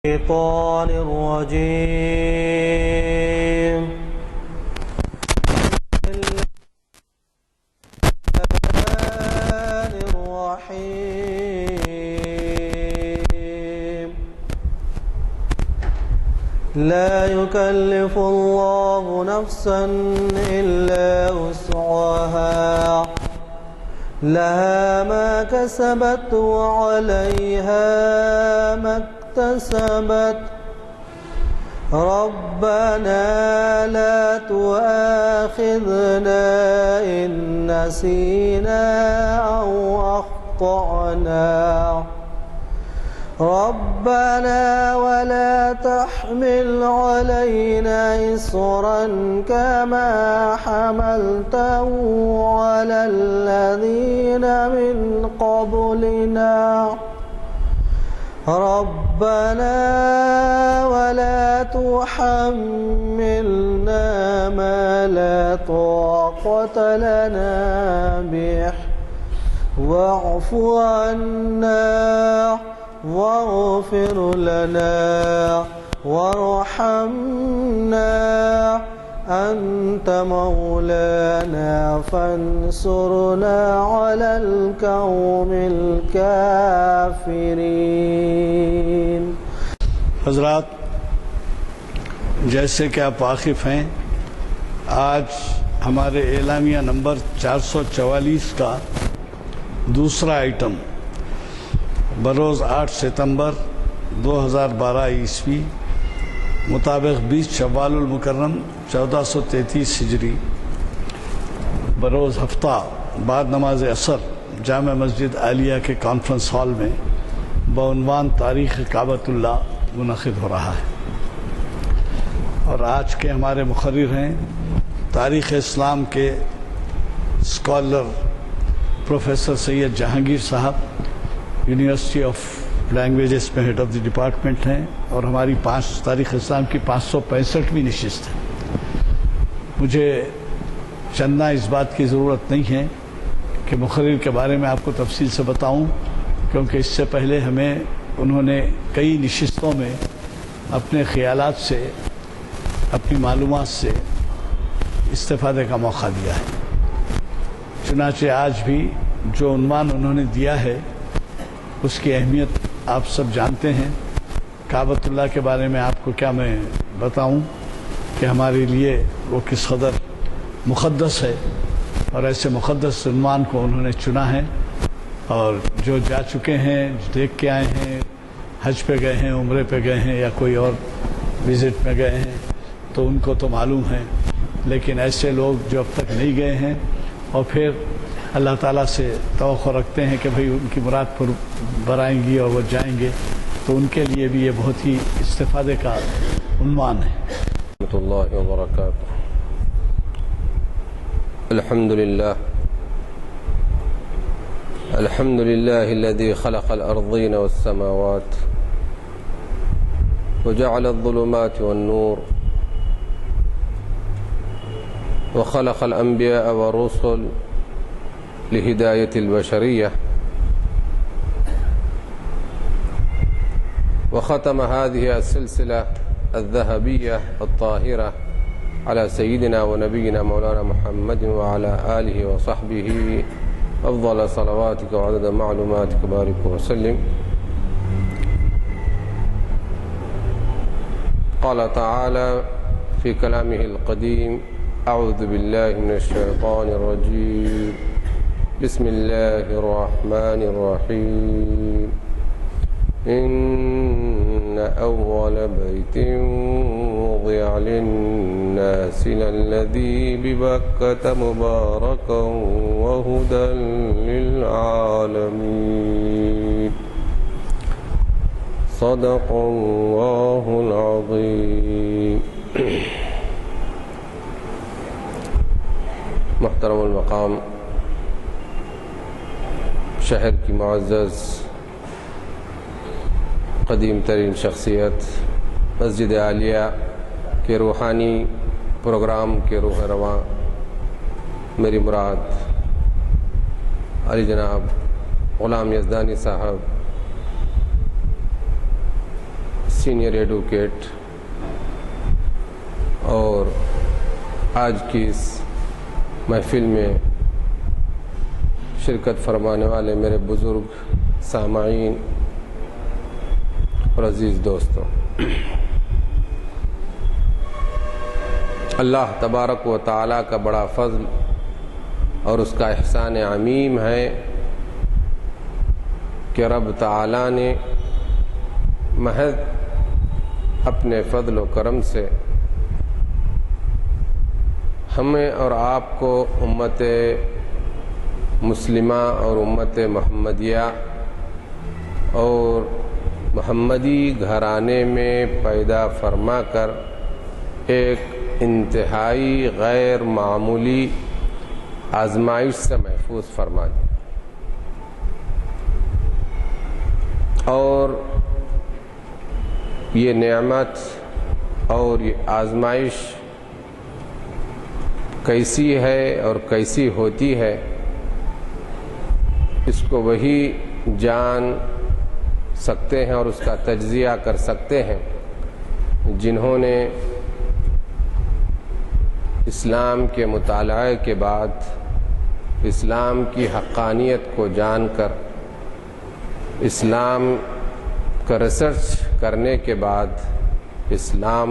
الشيطان الرجيم. الرحمن الرحيم. لا يكلف الله نفسا إلا وسعها لها ما كسبت وعليها ما اكتسبت. ربنا لا تؤاخذنا إن نسينا أو أخطأنا. ربنا ولا تحمل علينا إصرا كما حملته على الذين من قبلنا. ربنا ولا تحملنا ما لا طاقة لنا به واعف عنا واغفر لنا وارحمنا أنت مولانا فانصرنا على القوم الكافرين. حضرات، جیسے کہ آپ واقف ہیں، آج ہمارے اعلامیہ نمبر 444 کا دوسرا آئٹم بروز 8 ستمبر 2012 عیسوی مطابق 20 شوال المکرم 1433 ہجری بروز ہفتہ بعد نماز عصر جامع مسجد عالیہ کے کانفرنس ہال میں بعنوان تاریخ کعبۃ اللہ منعقد ہو رہا ہے. اور آج کے ہمارے مقرر ہیں تاریخ اسلام کے اسکالر پروفیسر سید جہانگیر صاحب، یونیورسٹی آف لینگویجز میں ہیڈ آف دی ڈپارٹمنٹ ہیں، اور ہماری تاریخ اسلام کی 565ویں نشست ہے. مجھے چندہ اس بات کی ضرورت نہیں ہے کہ مقرر کے بارے میں آپ کو تفصیل سے بتاؤں، کیونکہ اس سے پہلے ہمیں انہوں نے کئی نشستوں میں اپنے خیالات سے، اپنی معلومات سے استفادے کا موقع دیا ہے. چنانچہ آج بھی جو عنوان انہوں نے دیا ہے اس کی اہمیت آپ سب جانتے ہیں. کعبۃ اللہ کے بارے میں آپ کو کیا میں بتاؤں کہ ہمارے لیے وہ کس قدر مقدس ہے، اور ایسے مقدس عنوان کو انہوں نے چنا ہے. اور جو جا چکے ہیں، دیکھ کے آئے ہیں، حج پہ گئے ہیں، عمرے پہ گئے ہیں، یا کوئی اور وزٹ میں گئے ہیں، تو ان کو تو معلوم ہے. لیکن ایسے لوگ جو اب تک نہیں گئے ہیں اور پھر اللہ تعالیٰ سے توقع رکھتے ہیں کہ بھئی ان کی مراد پر برائیں گی اور وہ جائیں گے، تو ان کے لیے بھی یہ بہت ہی استفادے کا عنوان ہے. ورحمۃ اللہ وبرکاتہ. الحمد لله الذي خلق الأرضين والسماوات وجعل الظلمات والنور وخلق الأنبياء والرسل لهداية البشرية وختم هذه السلسلة الذهبية الطاهرة على سيدنا ونبينا مولانا محمد وعلى آله وصحبه أفضل صلواتك وعدد معلوماتك بارك وسلم. قال تعالى في كلامه القديم: أعوذ بالله من الشيطان الرجيم بسم الله الرحمن الرحيم. إن أول بيت وضع للناس للذي ببكة مباركا وهدى للعالمين. صدق الله العظيم. محترم المقام، شہر کی معزز قدیم ترین شخصیت، مسجد عالیہ کے روحانی پروگرام کے روح رواں میری مراد علی جناب غلام یزدانی صاحب، سینئر ایڈوکیٹ اور آج کی اس محفل میں شرکت فرمانے والے میرے بزرگ سامعین اور عزیز دوستوں، اللہ تبارک و تعالیٰ کا بڑا فضل اور اس کا احسان عمیم ہے کہ رب تعالیٰ نے محض اپنے فضل و کرم سے ہمیں اور آپ کو امت مسلمہ اور امت محمدیہ اور محمدی گھرانے میں پیدا فرما کر ایک انتہائی غیر معمولی آزمائش سے محفوظ فرما دیا، اور یہ نعمت اور یہ آزمائش کیسی ہے اور کیسی ہوتی ہے، اس کو وہی جان سکتے ہیں اور اس کا تجزیہ کر سکتے ہیں جنہوں نے اسلام کے مطالعے کے بعد اسلام کی حقانیت کو جان کر اسلام کا ریسرچ کرنے کے بعد اسلام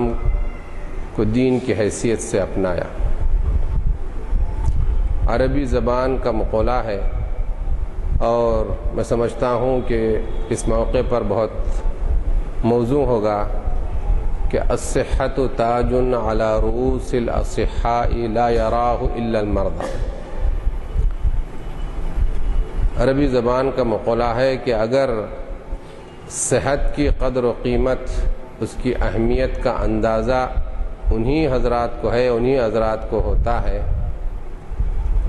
کو دین کی حیثیت سے اپنایا۔ عربی زبان کا مقولہ ہے اور میں سمجھتا ہوں کہ اس موقع پر بہت موزوں ہوگا کہ الصحۃ تاج علی رؤوس الاصحاء لا یراہ الا المرضى۔ عربی زبان کا مقولہ ہے کہ اگر صحت کی قدر و قیمت، اس کی اہمیت کا اندازہ انہی حضرات کو ہے، انہی حضرات کو ہوتا ہے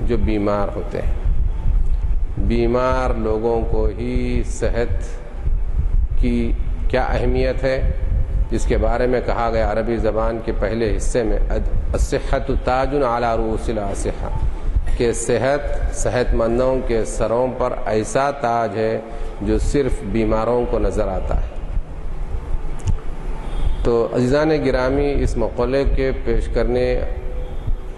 جو بیمار ہوتے ہیں۔ بیمار لوگوں کو ہی صحت کی کیا اہمیت ہے، جس کے بارے میں کہا گیا عربی زبان کے پہلے حصے میں الصحۃ تاج علی رؤوس الاصحاء، کہ صحت مندوں کے سروں پر ایسا تاج ہے جو صرف بیماروں کو نظر آتا ہے۔ تو عزیزان گرامی، اس مقولے کے پیش کرنے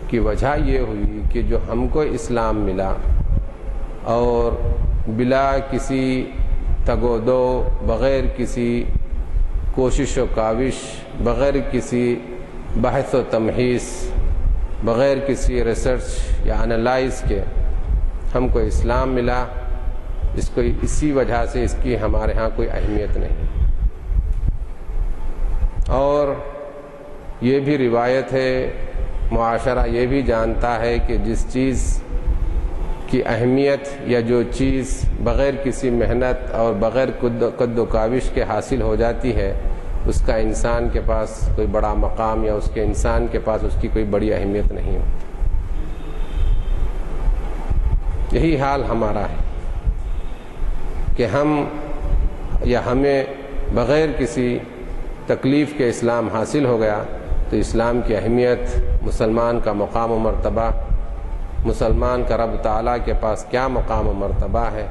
کی وجہ یہ ہوئی کہ جو ہم کو اسلام ملا اور بلا کسی تگ و دو، بغیر کسی کوشش و کاوش، بغیر کسی بحث و تمحیص، بغیر کسی ریسرچ یا انالائز کے ہم کو اسلام ملا، اس کو اسی وجہ سے اس کی ہمارے ہاں کوئی اہمیت نہیں۔ اور یہ بھی روایت ہے، معاشرہ یہ بھی جانتا ہے کہ جس چیز کی اہمیت یا جو چیز بغیر کسی محنت اور بغیر قد و کاوش کے حاصل ہو جاتی ہے، اس کا انسان کے پاس کوئی بڑا مقام یا اس کے انسان کے پاس اس کی کوئی بڑی اہمیت نہیں ہوتی۔ یہی حال ہمارا ہے کہ ہمیں بغیر کسی تکلیف کے اسلام حاصل ہو گیا، تو اسلام کی اہمیت، مسلمان کا مقام و مرتبہ، مسلمان کا رب تعالیٰ کے پاس کیا مقام و مرتبہ ہے،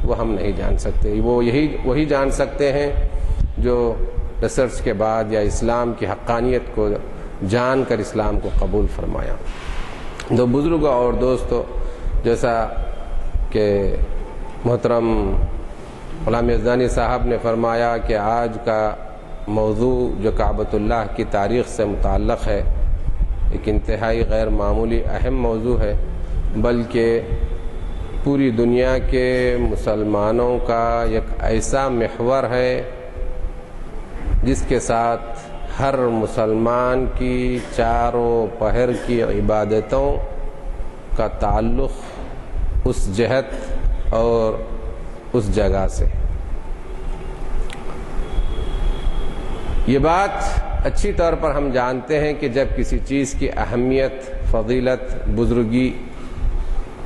وہ ہم نہیں جان سکتے۔ وہی جان سکتے ہیں جو ریسرچ کے بعد یا اسلام کی حقانیت کو جان کر اسلام کو قبول فرمایا۔ دو بزرگوں اور دوستوں، جیسا کہ محترم غلام یزدانی صاحب نے فرمایا کہ آج کا موضوع جو کعبۃ اللہ کی تاریخ سے متعلق ہے، ایک انتہائی غیر معمولی اہم موضوع ہے، بلکہ پوری دنیا کے مسلمانوں کا ایک ایسا محور ہے جس کے ساتھ ہر مسلمان کی چاروں پہر کی عبادتوں کا تعلق اس جہت اور اس جگہ سے۔ یہ بات اچھی طور پر ہم جانتے ہیں کہ جب کسی چیز کی اہمیت، فضیلت، بزرگی،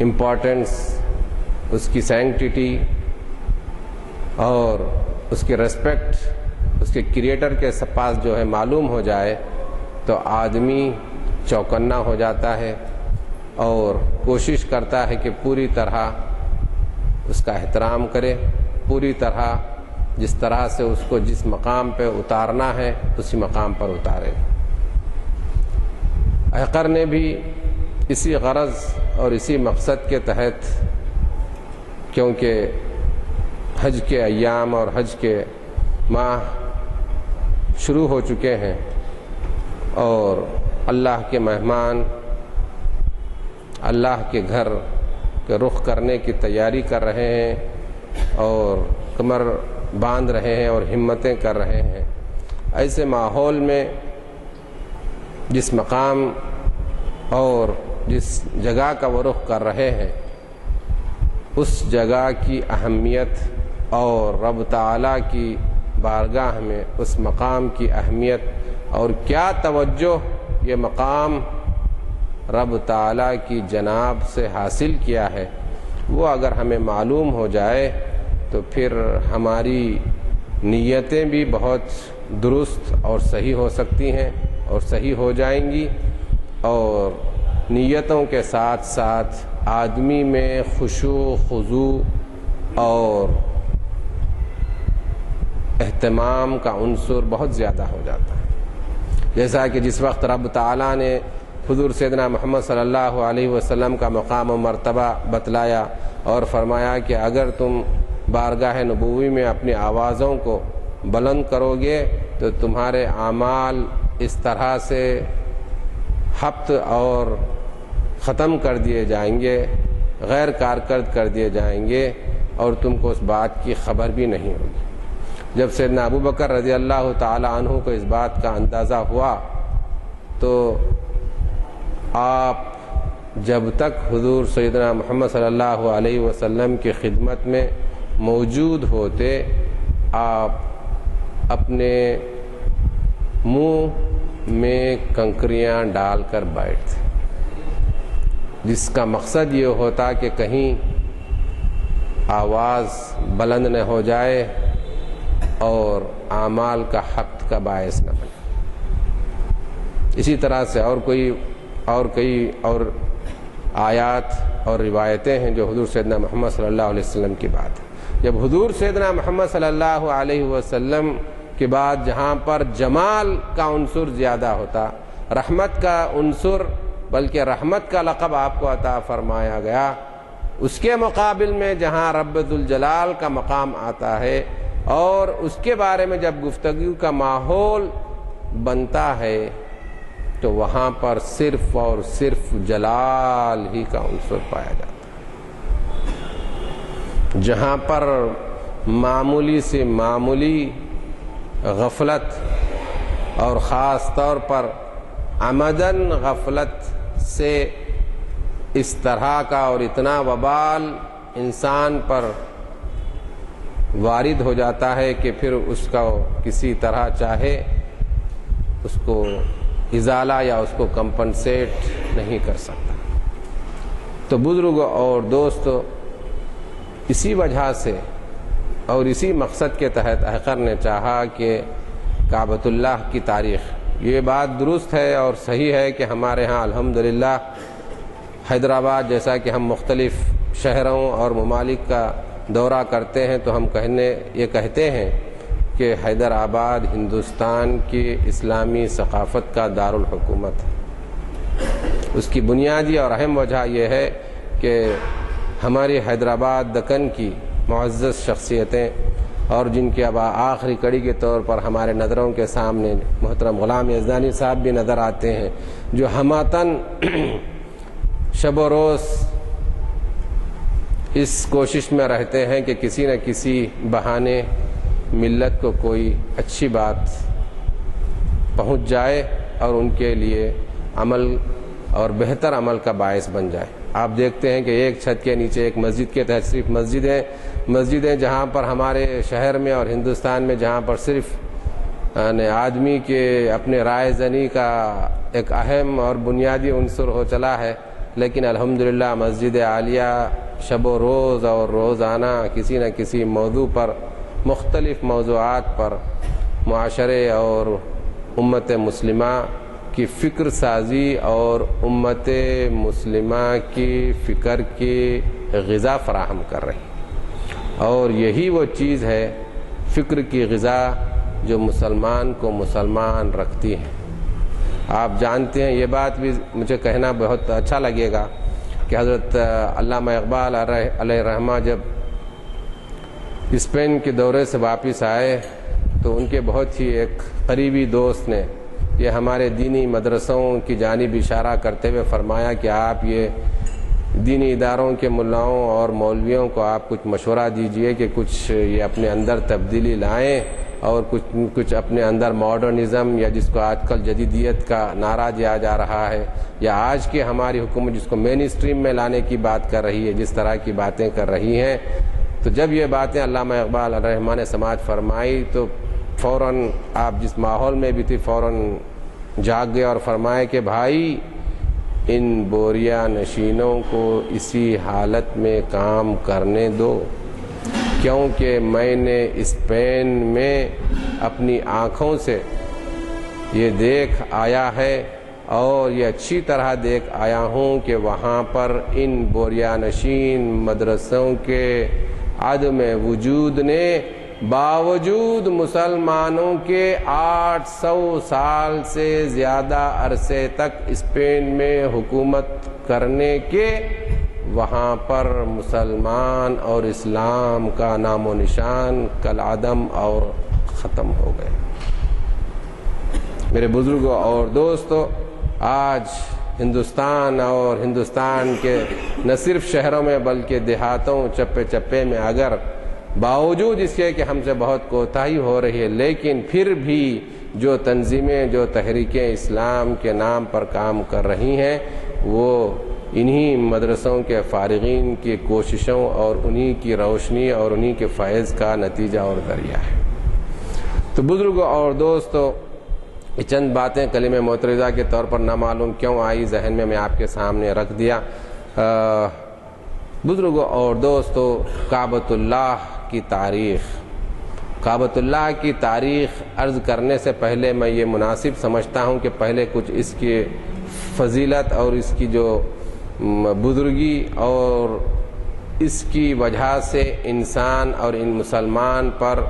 امپورٹنس، اس کی سینکٹیٹی اور اس کی ریسپیکٹ اس کے کریٹر کے پاس جو ہے معلوم ہو جائے تو آدمی چوکنا ہو جاتا ہے اور کوشش کرتا ہے کہ پوری طرح اس کا احترام کرے، پوری طرح جس طرح سے اس کو جس مقام پہ اتارنا ہے اسی مقام پر اتارے۔ احقر نے بھی اسی غرض اور اسی مقصد کے تحت، کیونکہ حج کے ایام اور حج کے ماہ شروع ہو چکے ہیں اور اللہ کے مہمان اللہ کے گھر کے رخ کرنے کی تیاری کر رہے ہیں اور کمر باندھ رہے ہیں اور ہمتیں کر رہے ہیں، ایسے ماحول میں جس مقام اور جس جگہ کا وہ رخ کر رہے ہیں اس جگہ کی اہمیت اور رب تعالیٰ کی بارگاہ میں اس مقام کی اہمیت اور کیا توجہ یہ مقام رب تعالیٰ کی جناب سے حاصل کیا ہے، وہ اگر ہمیں معلوم ہو جائے تو پھر ہماری نیتیں بھی بہت درست اور صحیح ہو سکتی ہیں اور صحیح ہو جائیں گی، اور نیتوں کے ساتھ ساتھ آدمی میں خشوع خضوع اور اہتمام کا عنصر بہت زیادہ ہو جاتا ہے۔ جیسا کہ جس وقت رب تعالیٰ نے حضور سیدنا محمد صلی اللہ علیہ وسلم کا مقام و مرتبہ بتلایا اور فرمایا کہ اگر تم بارگاہ نبوی میں اپنی آوازوں کو بلند کرو گے تو تمہارے اعمال اس طرح سے حبط اور ختم کر دیے جائیں گے، غیر کارکرد کر دیے جائیں گے اور تم کو اس بات کی خبر بھی نہیں ہوگی۔ جب سیدنا ابو بکر رضی اللہ تعالی عنہ کو اس بات کا اندازہ ہوا تو آپ جب تک حضور سیدنا محمد صلی اللہ علیہ وسلم کی خدمت میں موجود ہوتے آپ اپنے منہ میں کنکریاں ڈال کر بیٹھتے، جس کا مقصد یہ ہوتا کہ کہیں آواز بلند نہ ہو جائے اور اعمال کا حبط کا باعث نہ بنے۔ اسی طرح سے اور کئی آیات اور روایتیں ہیں جو حضور سیدنا محمد صلی اللہ علیہ وسلم کی بات ہے۔ جب حضور سیدنا محمد صلی اللہ علیہ وسلم کے بعد جہاں پر جمال کا عنصر زیادہ ہوتا، رحمت کا عنصر، بلکہ رحمت کا لقب آپ کو عطا فرمایا گیا، اس کے مقابل میں جہاں رب ذوالجلال کا مقام آتا ہے اور اس کے بارے میں جب گفتگو کا ماحول بنتا ہے تو وہاں پر صرف اور صرف جلال ہی کا عنصر پایا جاتا ہے۔ جہاں پر معمولی سے معمولی غفلت اور خاص طور پر عمدن غفلت سے اس طرح کا اور اتنا وبال انسان پر وارد ہو جاتا ہے کہ پھر اس کا کسی طرح چاہے اس کو ازالہ یا اس کو کمپنسیٹ نہیں کر سکتا۔ تو بزرگ اور دوست، اسی وجہ سے اور اسی مقصد کے تحت احقر نے چاہا کہ کعبۃ اللہ کی تاریخ، یہ بات درست ہے اور صحیح ہے کہ ہمارے ہاں الحمدللہ حیدرآباد جیسا کہ ہم مختلف شہروں اور ممالک کا دورہ کرتے ہیں تو ہم یہ کہتے ہیں کہ حیدرآباد ہندوستان کی اسلامی ثقافت کا دارالحکومت ہے۔ اس کی بنیادی اور اہم وجہ یہ ہے کہ ہماری حیدرآباد دکن کی معزز شخصیتیں اور جن کے اب آخری کڑی کے طور پر ہمارے نظروں کے سامنے محترم غلام یزدانی صاحب بھی نظر آتے ہیں، جو ہماتن شب و روز اس کوشش میں رہتے ہیں کہ کسی نہ کسی بہانے ملت کو کوئی اچھی بات پہنچ جائے اور ان کے لیے عمل اور بہتر عمل کا باعث بن جائے۔ آپ دیکھتے ہیں کہ ایک چھت کے نیچے ایک مسجد کے تحت صرف مسجدیں جہاں پر ہمارے شہر میں اور ہندوستان میں جہاں پر صرف آدمی کے اپنے رائے زنی کا ایک اہم اور بنیادی عنصر ہو چلا ہے، لیکن الحمدللہ مسجد عالیہ شب و روز اور روزانہ کسی نہ کسی موضوع پر، مختلف موضوعات پر معاشرے اور امت مسلمہ کی فکر سازی اور امت مسلمہ کی فکر کی غذا فراہم کر رہی، اور یہی وہ چیز ہے فکر کی غذا جو مسلمان کو مسلمان رکھتی ہے۔ آپ جانتے ہیں، یہ بات بھی مجھے کہنا بہت اچھا لگے گا کہ حضرت علامہ اقبال علیہ رحمہ جب اسپین کے دورے سے واپس آئے تو ان کے بہت ہی ایک قریبی دوست نے یہ ہمارے دینی مدرسوں کی جانب اشارہ کرتے ہوئے فرمایا کہ آپ یہ دینی اداروں کے ملاؤں اور مولویوں کو آپ کچھ مشورہ دیجئے کہ کچھ یہ اپنے اندر تبدیلی لائیں اور کچھ اپنے اندر ماڈرنزم، یا جس کو آج کل جدیدیت کا نعرہ دیا جا رہا ہے، یا آج کی ہماری حکومت جس کو مین اسٹریم میں لانے کی بات کر رہی ہے، جس طرح کی باتیں کر رہی ہیں۔ تو جب یہ باتیں علامہ اقبال علیہ رحمہ نے سماعت فرمائی تو فوراً آپ جس ماحول میں بھی تھی فوراً جاگ گئے اور فرمائے کہ بھائی ان بوریا نشینوں کو اسی حالت میں کام کرنے دو، کیونکہ میں نے اسپین میں اپنی آنکھوں سے یہ دیکھ آیا ہے اور یہ اچھی طرح دیکھ آیا ہوں کہ وہاں پر ان بوریا نشین مدرسوں کے عدم وجود نے باوجود مسلمانوں کے 800 سال سے زیادہ عرصے تک اسپین میں حکومت کرنے کے، وہاں پر مسلمان اور اسلام کا نام و نشان کالعدم اور ختم ہو گئے۔ میرے بزرگوں اور دوستو، آج ہندوستان اور ہندوستان کے نہ صرف شہروں میں بلکہ دیہاتوں چپے چپے میں اگر باوجود اس کے کہ ہم سے بہت کوتاہی ہو رہی ہے، لیکن پھر بھی جو تنظیمیں، جو تحریکیں اسلام کے نام پر کام کر رہی ہیں، وہ انہی مدرسوں کے فارغین کی کوششوں اور انہی کی روشنی اور انہی کے فیض کا نتیجہ اور ذریعہ ہے۔ تو بزرگوں اور دوستو، یہ چند باتیں کلمہ معترضہ کے طور پر نہ معلوم کیوں آئی ذہن میں آپ کے سامنے رکھ دیا۔ بزرگوں اور دوستو، کعبۃ اللہ کی تاریخ، کعبۃ اللہ کی تاریخ عرض کرنے سے پہلے میں یہ مناسب سمجھتا ہوں کہ پہلے کچھ اس کی فضیلت اور اس کی جو بزرگی اور اس کی وجہ سے انسان اور ان مسلمان پر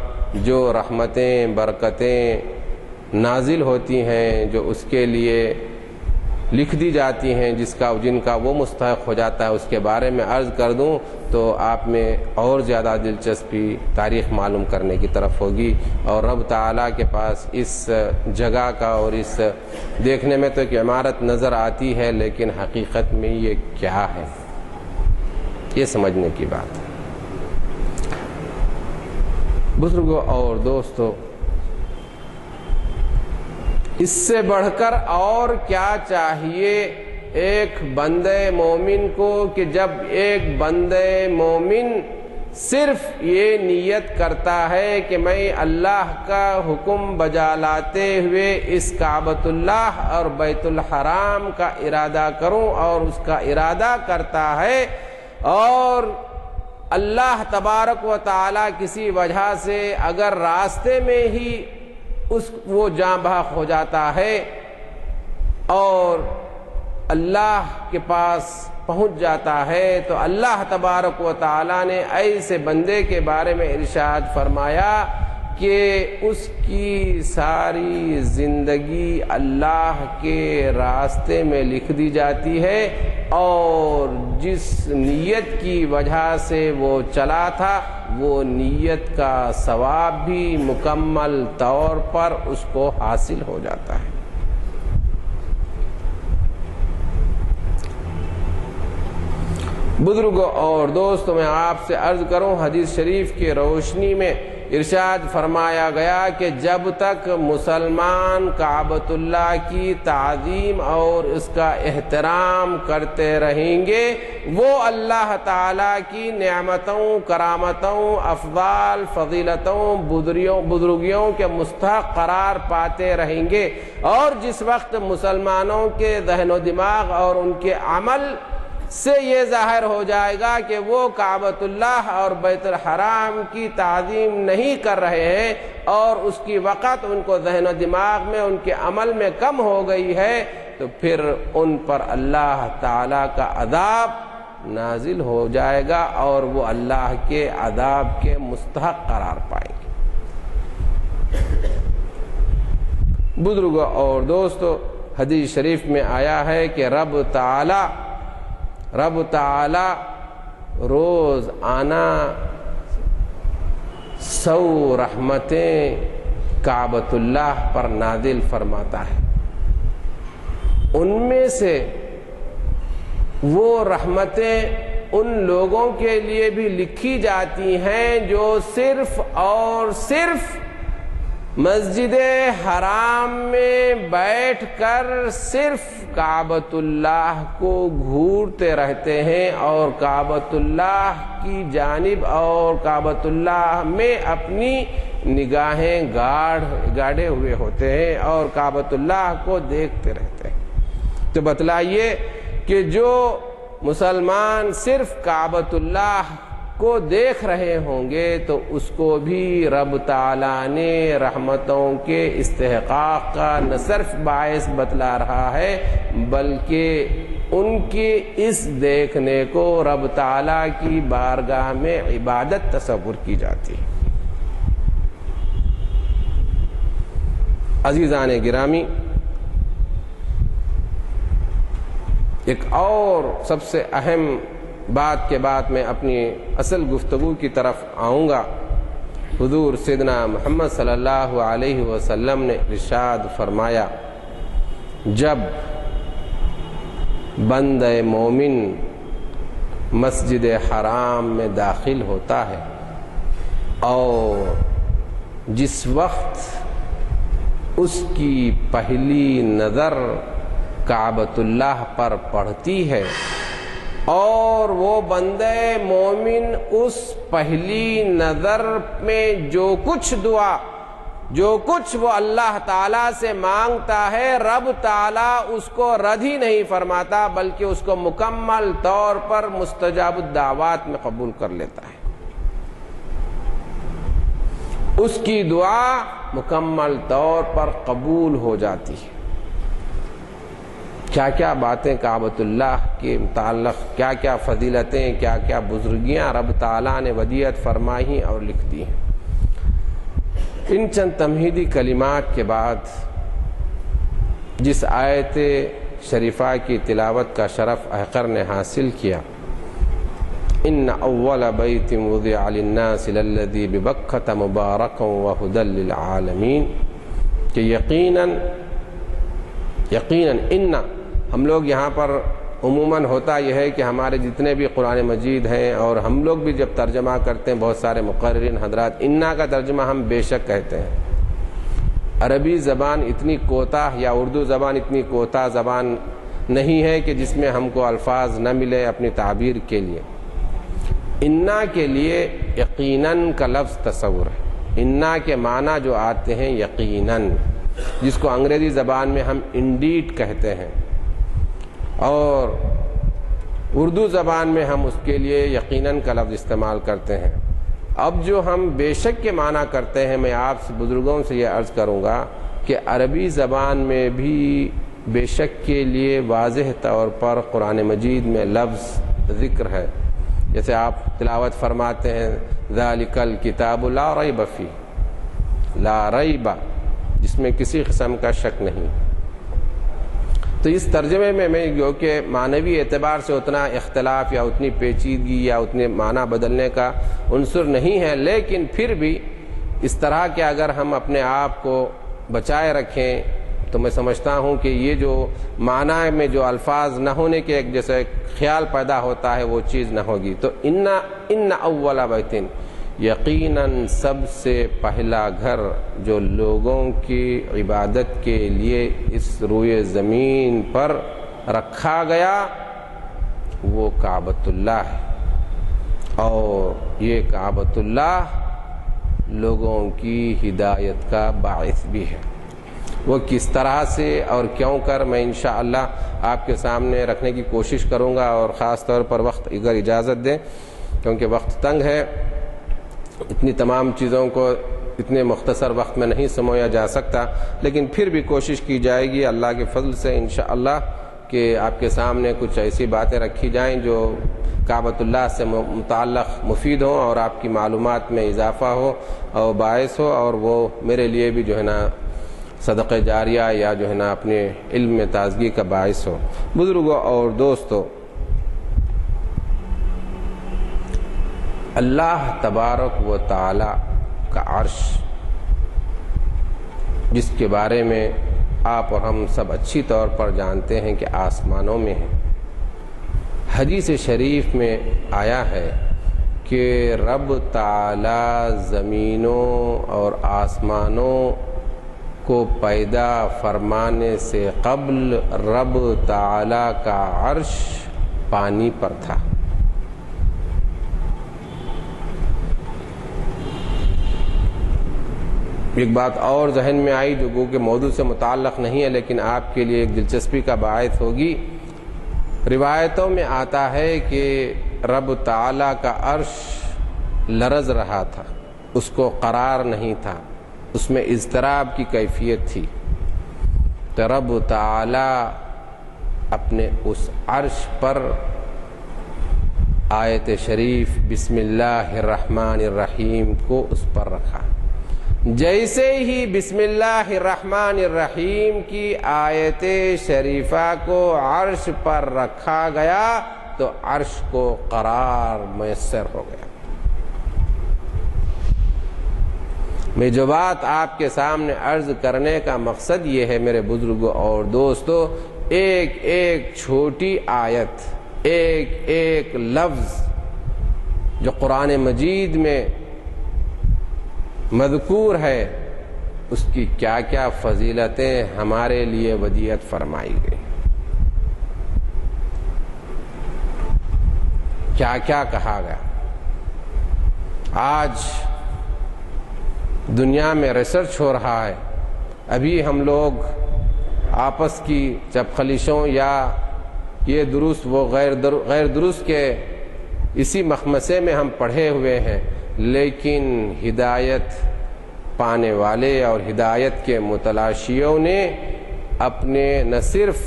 جو رحمتیں برکتیں نازل ہوتی ہیں، جو اس کے لیے لکھ دی جاتی ہیں، جن کا وہ مستحق ہو جاتا ہے، اس کے بارے میں عرض کر دوں تو آپ میں اور زیادہ دلچسپی تاریخ معلوم کرنے کی طرف ہوگی، اور رب تعالیٰ کے پاس اس جگہ کا اور اس دیکھنے میں تو ایک عمارت نظر آتی ہے، لیکن حقیقت میں یہ کیا ہے، یہ سمجھنے کی بات ہے۔ بزرگوں اور دوستو، اس سے بڑھ کر اور کیا چاہیے ایک بندے مومن کو کہ جب ایک بندے مومن صرف یہ نیت کرتا ہے کہ میں اللہ کا حکم بجا لاتے ہوئے اس کعبۃ اللہ اور بیت الحرام کا ارادہ کروں، اور اس کا ارادہ کرتا ہے اور اللہ تبارک و تعالی کسی وجہ سے اگر راستے میں ہی وہ جاں بحق ہو جاتا ہے اور اللہ کے پاس پہنچ جاتا ہے، تو اللہ تبارک و تعالی نے ایسے بندے کے بارے میں ارشاد فرمایا کہ اس کی ساری زندگی اللہ کے راستے میں لکھ دی جاتی ہے، اور جس نیت کی وجہ سے وہ چلا تھا وہ نیت کا ثواب بھی مکمل طور پر اس کو حاصل ہو جاتا ہے۔ بزرگوں اور دوستوں، میں آپ سے عرض کروں، حدیث شریف کی روشنی میں ارشاد فرمایا گیا کہ جب تک مسلمان کعبۃ اللہ کی تعظیم اور اس کا احترام کرتے رہیں گے، وہ اللہ تعالیٰ کی نعمتوں، کرامتوں، افضال، فضیلتوں، بزرگیوں کے مستحق قرار پاتے رہیں گے، اور جس وقت مسلمانوں کے ذہن و دماغ اور ان کے عمل سے یہ ظاہر ہو جائے گا کہ وہ کعبۃ اللہ اور بیت الحرام کی تعظیم نہیں کر رہے ہیں، اور اس کی وقت ان کو ذہن و دماغ میں ان کے عمل میں کم ہو گئی ہے، تو پھر ان پر اللہ تعالیٰ کا عذاب نازل ہو جائے گا اور وہ اللہ کے عذاب کے مستحق قرار پائیں گے۔ بزرگوں اور دوستو، حدیث شریف میں آیا ہے کہ رب تعالی روز آنا 100 رحمتیں کعبۃ اللہ پر نازل فرماتا ہے. ان میں سے وہ رحمتیں ان لوگوں کے لیے بھی لکھی جاتی ہیں جو صرف اور صرف مسجد حرام میں بیٹھ کر صرف کعبۃ اللہ کو گھورتے رہتے ہیں اور کعبۃ اللہ کی جانب اور کعبۃ اللہ میں اپنی نگاہیں گاڑے ہوئے ہوتے ہیں اور کعبۃ اللہ کو دیکھتے رہتے ہیں. تو بتلائیے کہ جو مسلمان صرف کعبۃ اللہ کو دیکھ رہے ہوں گے تو اس کو بھی رب تعالیٰ نے رحمتوں کے استحقاق کا نہ صرف باعث بتلا رہا ہے بلکہ ان کے اس دیکھنے کو رب تعالیٰ کی بارگاہ میں عبادت تصور کی جاتی ہے. عزیزان گرامی، ایک اور سب سے اہم بات کے بعد میں اپنی اصل گفتگو کی طرف آؤں گا. حضور سیدنا محمد صلی اللہ علیہ وسلم نے ارشاد فرمایا، جب بندہ مومن مسجد حرام میں داخل ہوتا ہے اور جس وقت اس کی پہلی نظر کعبۃ اللہ پر پڑتی ہے اور وہ بندہ مومن اس پہلی نظر میں جو کچھ دعا جو کچھ وہ اللہ تعالیٰ سے مانگتا ہے رب تعالیٰ اس کو رد ہی نہیں فرماتا بلکہ اس کو مکمل طور پر مستجاب الدعوات میں قبول کر لیتا ہے. اس کی دعا مکمل طور پر قبول ہو جاتی ہے. کیا کیا باتیں کعبۃ اللہ کے متعلق، کیا کیا فضیلتیں، کیا کیا بزرگیاں رب تعالیٰ نے ودیعت فرمائی اور لکھ دی ہیں. ان چند تمہیدی کلمات کے بعد جس آیت شریفہ کی تلاوت کا شرف احقر نے حاصل کیا، ان اول بیت وضع للناس للذی ببکۃ مبارکا وہدی للعالمین، کہ یقیناً ان ہم لوگ یہاں پر عموماً ہوتا یہ ہے کہ ہمارے جتنے بھی قرآن مجید ہیں اور ہم لوگ بھی جب ترجمہ کرتے ہیں، بہت سارے مقررین حضرات انا کا ترجمہ ہم بے شک کہتے ہیں. عربی زبان اتنی کوتاہ یا اردو زبان اتنی کوتاہ زبان نہیں ہے کہ جس میں ہم کو الفاظ نہ ملے اپنی تعبیر کے لیے. انا کے لیے یقیناً کا لفظ تصور ہے. انا کے معنی جو آتے ہیں یقیناً، جس کو انگریزی زبان میں ہم انڈیڈ کہتے ہیں اور اردو زبان میں ہم اس کے لیے یقیناً کا لفظ استعمال کرتے ہیں. اب جو ہم بے شک کے معنی کرتے ہیں، میں آپ سے بزرگوں سے یہ عرض کروں گا کہ عربی زبان میں بھی بے شک کے لیے واضح طور پر قرآن مجید میں لفظ ذکر ہے. جیسے آپ تلاوت فرماتے ہیں ذالک الکتاب لا ریب فیہ، لا ریب، جس میں کسی قسم کا شک نہیں. تو اس ترجمے میں جو کہ معنوی اعتبار سے اتنا اختلاف یا اتنی پیچیدگی یا اتنے معنی بدلنے کا عنصر نہیں ہے، لیکن پھر بھی اس طرح کے اگر ہم اپنے آپ کو بچائے رکھیں تو میں سمجھتا ہوں کہ یہ جو معنی میں جو الفاظ نہ ہونے کے ایک جیسے خیال پیدا ہوتا ہے وہ چیز نہ ہوگی. تو ان اول بیت، یقیناً سب سے پہلا گھر جو لوگوں کی عبادت کے لیے اس روئے زمین پر رکھا گیا وہ کعبۃ اللہ ہے. اور یہ کعبۃ اللہ لوگوں کی ہدایت کا باعث بھی ہے. وہ کس طرح سے اور کیوں کر میں انشاءاللہ آپ کے سامنے رکھنے کی کوشش کروں گا، اور خاص طور پر وقت اگر اجازت دیں کیونکہ وقت تنگ ہے، اتنی تمام چیزوں کو اتنے مختصر وقت میں نہیں سمویا جا سکتا، لیکن پھر بھی کوشش کی جائے گی اللہ کے فضل سے انشاءاللہ کہ آپ کے سامنے کچھ ایسی باتیں رکھی جائیں جو کعبۃ اللہ سے متعلق مفید ہوں اور آپ کی معلومات میں اضافہ ہو اور باعث ہو، اور وہ میرے لیے بھی جو ہے نا صدقہ جاریہ یا جو ہے نا اپنے علم میں تازگی کا باعث ہو۔ بزرگوں اور دوستو، اللہ تبارک و تعالی کا عرش، جس کے بارے میں آپ اور ہم سب اچھی طور پر جانتے ہیں کہ آسمانوں میں ہے، حدیث شریف میں آیا ہے کہ رب تعالی زمینوں اور آسمانوں کو پیدا فرمانے سے قبل رب تعالی کا عرش پانی پر تھا۔ ایک بات اور ذہن میں آئی جو گو کہ موضوع سے متعلق نہیں ہے لیکن آپ کے لیے ایک دلچسپی کا باعث ہوگی۔ روایتوں میں آتا ہے کہ رب تعالیٰ کا عرش لرز رہا تھا، اس کو قرار نہیں تھا، اس میں اضطراب کی کیفیت تھی، تو رب تعالیٰ اپنے اس عرش پر آیت شریف بسم اللہ الرحمن الرحیم کو اس پر رکھا۔ جیسے ہی بسم اللہ الرحمن الرحیم کی آیت شریفہ کو عرش پر رکھا گیا تو عرش کو قرار میسر ہو گیا۔ میں جو بات آپ کے سامنے عرض کرنے کا مقصد یہ ہے میرے بزرگوں اور دوستو، ایک ایک چھوٹی آیت، ایک ایک لفظ جو قرآن مجید میں مذکور ہے، اس کی کیا کیا فضیلتیں ہمارے لیے ودیعت فرمائی گئی، کیا کیا کہا گیا۔ آج دنیا میں ریسرچ ہو رہا ہے، ابھی ہم لوگ آپس کی چپخلیشوں یا یہ درست وہ غیر درست کے اسی مخمسے میں ہم پڑھے ہوئے ہیں، لیکن ہدایت پانے والے اور ہدایت کے متلاشیوں نے اپنے نہ صرف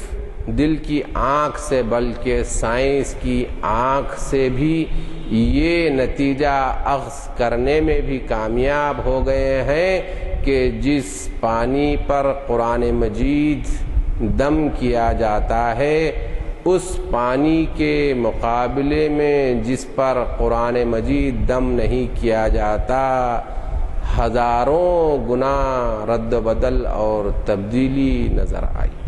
دل کی آنکھ سے بلکہ سائنس کی آنکھ سے بھی یہ نتیجہ اخذ کرنے میں بھی کامیاب ہو گئے ہیں کہ جس پانی پر قرآن مجید دم کیا جاتا ہے، اس پانی کے مقابلے میں جس پر قرآن مجید دم نہیں کیا جاتا، ہزاروں گنا رد و بدل اور تبدیلی نظر آئی۔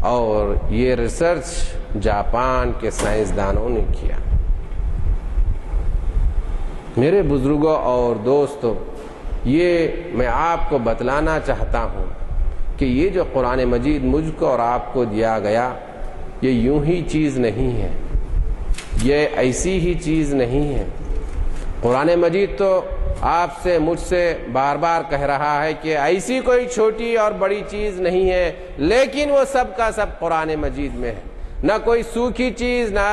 اور یہ ریسرچ جاپان کے سائنسدانوں نے کیا۔ میرے بزرگوں اور دوستو، یہ میں آپ کو بتلانا چاہتا ہوں کہ یہ جو قرآن مجید مجھ کو اور آپ کو دیا گیا، یہ یوں ہی چیز نہیں ہے، یہ ایسی ہی چیز نہیں ہے۔ قرآن مجید تو آپ سے مجھ سے بار بار کہہ رہا ہے کہ ایسی کوئی چھوٹی اور بڑی چیز نہیں ہے، لیکن وہ سب کا سب قرآن مجید میں ہے، نہ کوئی سوکھی چیز، نہ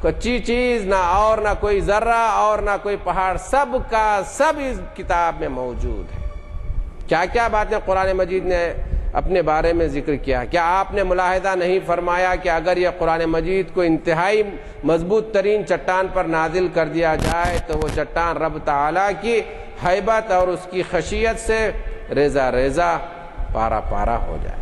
کچی چیز، نہ کوئی ذرہ اور نہ کوئی پہاڑ، سب کا سب اس کتاب میں موجود ہے۔ کیا کیا باتیں قرآن مجید نے اپنے بارے میں ذکر کیا؟ کیا آپ نے ملاحظہ نہیں فرمایا کہ اگر یہ قرآن مجید کو انتہائی مضبوط ترین چٹان پر نازل کر دیا جائے تو وہ چٹان رب تعالیٰ کی ہیبت اور اس کی خشیت سے ریزہ ریزہ پارا پارا ہو جائے؟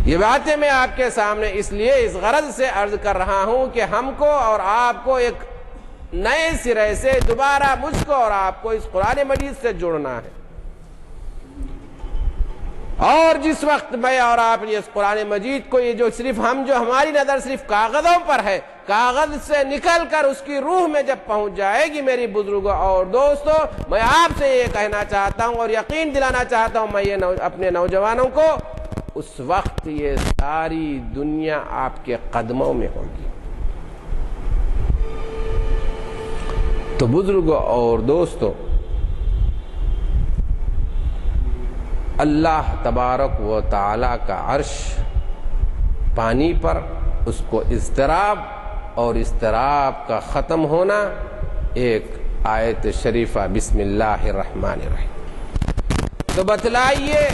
یہ باتیں میں آپ کے سامنے اس لیے اس غرض سے عرض کر رہا ہوں کہ ہم کو اور آپ کو ایک نئے سرے سے دوبارہ مجھ کو اور آپ کو اس قرآن مجید سے جڑنا ہے۔ اور جس وقت میں اور آپ نے اس قرآن مجید کو یہ جو صرف ہماری نظر صرف کاغذوں پر ہے، کاغذ سے نکل کر اس کی روح میں جب پہنچ جائے گی میری بزرگوں اور دوستوں، میں آپ سے یہ کہنا چاہتا ہوں اور یقین دلانا چاہتا ہوں میں یہ اپنے نوجوانوں کو، اس وقت یہ ساری دنیا آپ کے قدموں میں ہوگی۔ تو بزرگوں اور دوستوں، اللہ تبارک و تعالی کا عرش پانی پر، اس کو اضطراب اور اضطراب کا ختم ہونا ایک آیت شریفہ بسم اللہ الرحمن الرحیم۔ تو بتلائیے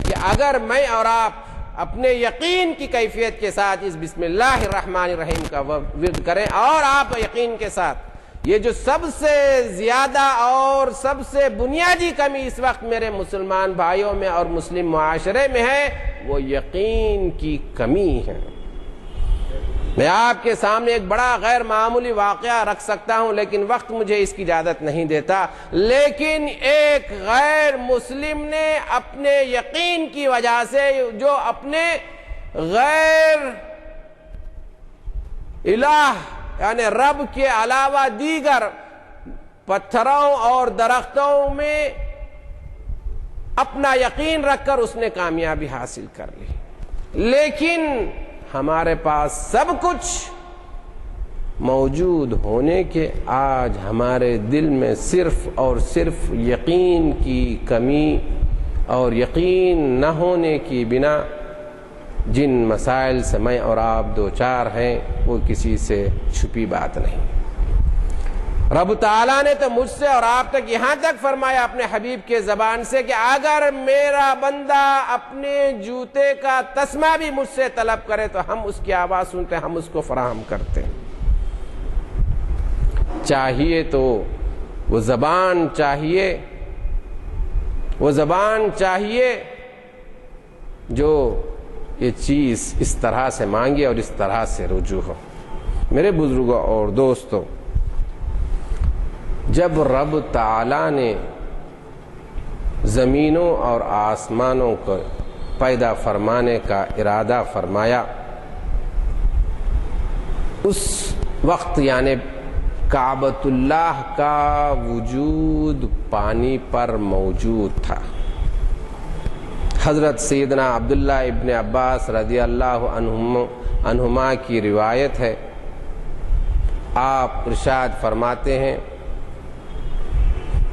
کہ اگر میں اور آپ اپنے یقین کی کیفیت کے ساتھ اس بسم اللہ الرحمن الرحیم کا ورد کریں، اور آپ یقین کے ساتھ یہ جو سب سے زیادہ اور سب سے بنیادی کمی اس وقت میرے مسلمان بھائیوں میں اور مسلم معاشرے میں ہے، وہ یقین کی کمی ہے۔ میں آپ کے سامنے ایک بڑا غیر معمولی واقعہ رکھ سکتا ہوں، لیکن وقت مجھے اس کی اجازت نہیں دیتا۔ لیکن ایک غیر مسلم نے اپنے یقین کی وجہ سے، جو اپنے غیر الہ یعنی رب کے علاوہ دیگر پتھروں اور درختوں میں اپنا یقین رکھ کر اس نے کامیابی حاصل کر لی۔ لیکن ہمارے پاس سب کچھ موجود ہونے کے آج ہمارے دل میں صرف اور صرف یقین کی کمی اور یقین نہ ہونے کی بنا جن مسائل سے میں اور آپ دوچار ہیں وہ کسی سے چھپی بات نہیں۔ رب تعالیٰ نے تو مجھ سے اور آپ تک یہاں تک فرمایا اپنے حبیب کے زبان سے کہ اگر میرا بندہ اپنے جوتے کا تسمہ بھی مجھ سے طلب کرے تو ہم اس کی آواز سنتے ہیں، ہم اس کو فراہم کرتے ہیں۔ چاہیے تو وہ زبان چاہیے جو یہ چیز اس طرح سے مانگے اور اس طرح سے رجوع ہو۔ میرے بزرگوں اور دوستوں، جب رب تعالیٰ نے زمینوں اور آسمانوں کو پیدا فرمانے کا ارادہ فرمایا، اس وقت یعنی کعبۃ اللہ کا وجود پانی پر موجود تھا۔ حضرت سیدنا عبداللہ ابن عباس رضی اللہ عنہما کی روایت ہے، آپ ارشاد فرماتے ہیں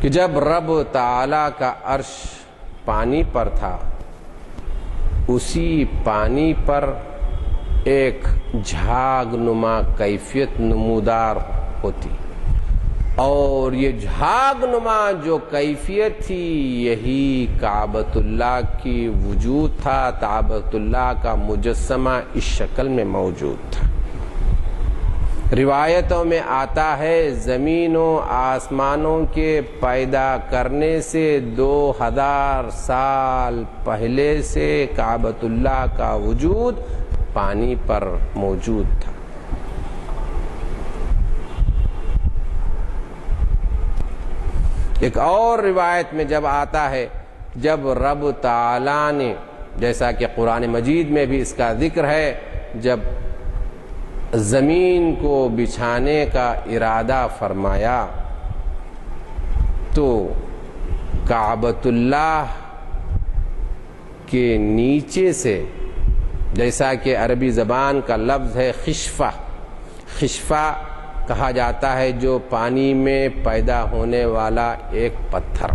کہ جب رب تعالیٰ کا عرش پانی پر تھا، اسی پانی پر ایک جھاگ نما کیفیت نمودار ہوتی، اور یہ جھاگ نما جو کیفیت تھی یہی کعبۃ اللہ کی وجود تھا، کعبۃ اللہ کا مجسمہ اس شکل میں موجود تھا۔ روایتوں میں آتا ہے زمین و آسمانوں کے پیدا کرنے سے 2000 سال پہلے سے کعبۃ اللہ کا وجود پانی پر موجود تھا۔ ایک اور روایت میں جب آتا ہے، جب رب تعالیٰ نے، جیسا کہ قرآن مجید میں بھی اس کا ذکر ہے، جب زمین کو بچھانے کا ارادہ فرمایا تو کعبۃ اللہ کے نیچے سے، جیسا کہ عربی زبان کا لفظ ہے خشفہ کہا جاتا ہے، جو پانی میں پیدا ہونے والا ایک پتھر،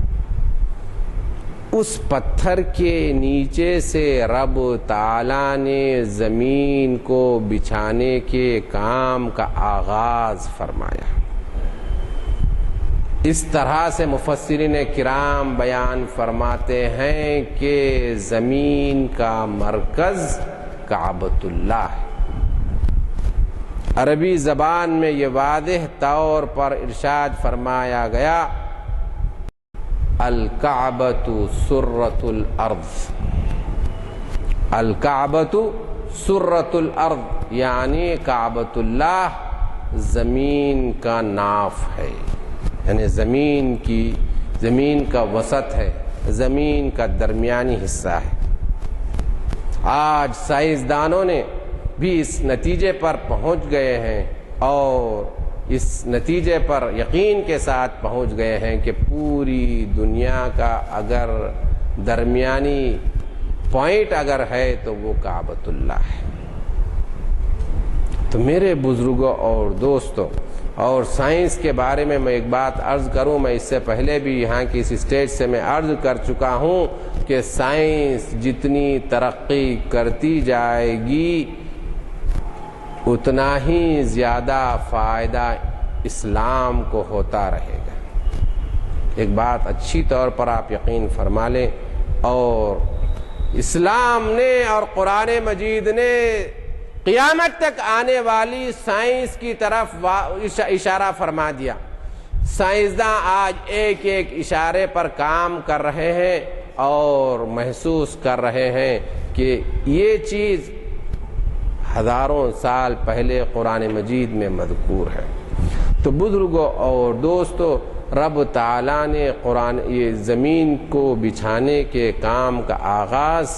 اس پتھر کے نیچے سے رب تعالیٰ نے زمین کو بچھانے کے کام کا آغاز فرمایا۔ اس طرح سے مفسرین کرام بیان فرماتے ہیں کہ زمین کا مرکز کعبۃ اللہ ہے۔ عربی زبان میں یہ واضح طور پر ارشاد فرمایا گیا، الکعبۃ سرۃ الارض، الکعبۃ سرۃ الارض یعنی کعبۃ اللہ زمین کا ناف ہے، یعنی زمین کا وسط ہے، زمین کا درمیانی حصہ ہے۔ آج سائنسدانوں نے بھی اس نتیجے پر پہنچ گئے ہیں اور اس نتیجے پر یقین کے ساتھ پہنچ گئے ہیں کہ پوری دنیا کا اگر درمیانی پوائنٹ اگر ہے تو وہ کعبۃ اللہ ہے۔ تو میرے بزرگوں اور دوستوں، اور سائنس کے بارے میں ایک بات عرض کروں، میں اس سے پہلے بھی یہاں کی اس اسٹیج سے میں عرض کر چکا ہوں کہ سائنس جتنی ترقی کرتی جائے گی اتنا ہی زیادہ فائدہ اسلام کو ہوتا رہے گا۔ ایک بات اچھی طور پر آپ یقین فرما لیں، اور اسلام نے اور قرآن مجید نے قیامت تک آنے والی سائنس کی طرف اشارہ فرما دیا۔ سائنسداں آج ایک ایک اشارے پر کام کر رہے ہیں اور محسوس کر رہے ہیں کہ یہ چیز ہزاروں سال پہلے قرآن مجید میں مذکور ہے۔ تو بزرگوں اور دوستوں، رب تعالیٰ نے یہ زمین کو بچھانے کے کام کا آغاز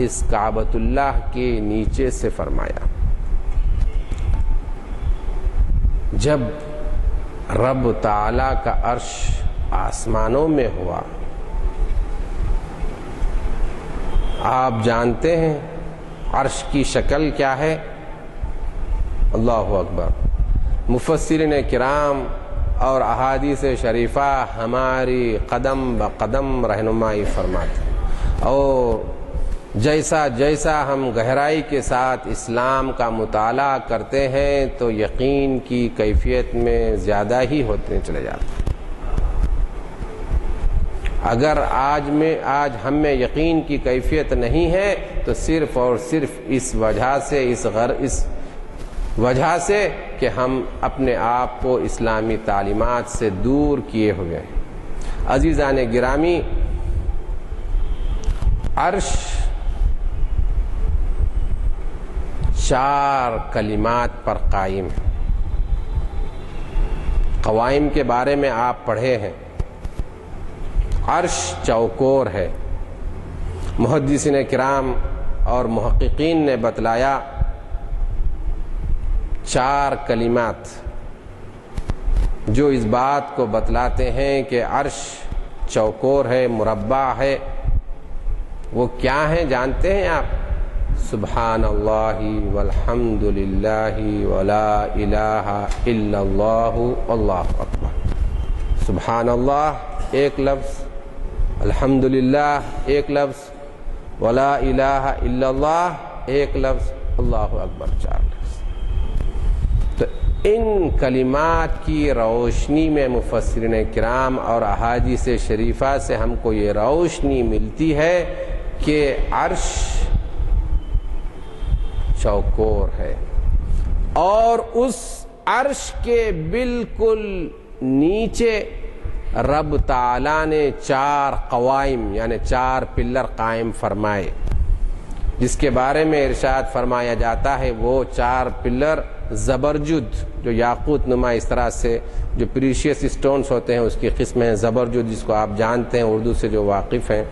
اس کعبۃ اللہ کے نیچے سے فرمایا۔ جب رب تعالیٰ کا عرش آسمانوں میں ہوا، آپ جانتے ہیں عرش کی شکل کیا ہے؟ اللہ اکبر۔ مفسرین کرام اور احادیث شریفہ ہماری قدم بقدم رہنمائی فرماتے ہیں، اور جیسا جیسا ہم گہرائی کے ساتھ اسلام کا مطالعہ کرتے ہیں تو یقین کی کیفیت میں زیادہ ہی ہوتے چلے جاتے ہیں۔ اگر آج ہم میں یقین کی کیفیت نہیں ہے تو صرف اور صرف اس وجہ سے کہ ہم اپنے آپ کو اسلامی تعلیمات سے دور کیے ہوئے ہیں۔ عزیزان گرامی، عرش 4 کلمات پر قائم ہے۔ قوائم کے بارے میں آپ پڑھے ہیں، عرش چوکور ہے۔ محدثین کرام اور محققین نے بتلایا 4 کلمات جو اس بات کو بتلاتے ہیں کہ عرش چوکور ہے، مربع ہے۔ وہ کیا ہیں جانتے ہیں آپ؟ سبحان اللہ والحمد للہ ولا الہ الا اللہ واللہ اکبر۔ سبحان اللہ ایک لفظ، الحمدللہ ایک لفظ، ولا الہ الا اللہ ایک لفظ، اللہ اکبر 4 لفظ۔ تو ان کلمات کی روشنی میں مفسرین کرام اور احادیث شریفہ سے ہم کو یہ روشنی ملتی ہے کہ عرش چوکور ہے، اور اس عرش کے بالکل نیچے رب تعالیٰ نے 4 قوائم یعنی 4 پلر قائم فرمائے، جس کے بارے میں ارشاد فرمایا جاتا ہے وہ 4 پلر زبرجد، جو یاقوت نما اس طرح سے جو پریشیس سٹونز ہوتے ہیں اس کی قسم ہے زبرجد، جس کو آپ جانتے ہیں اردو سے جو واقف ہیں،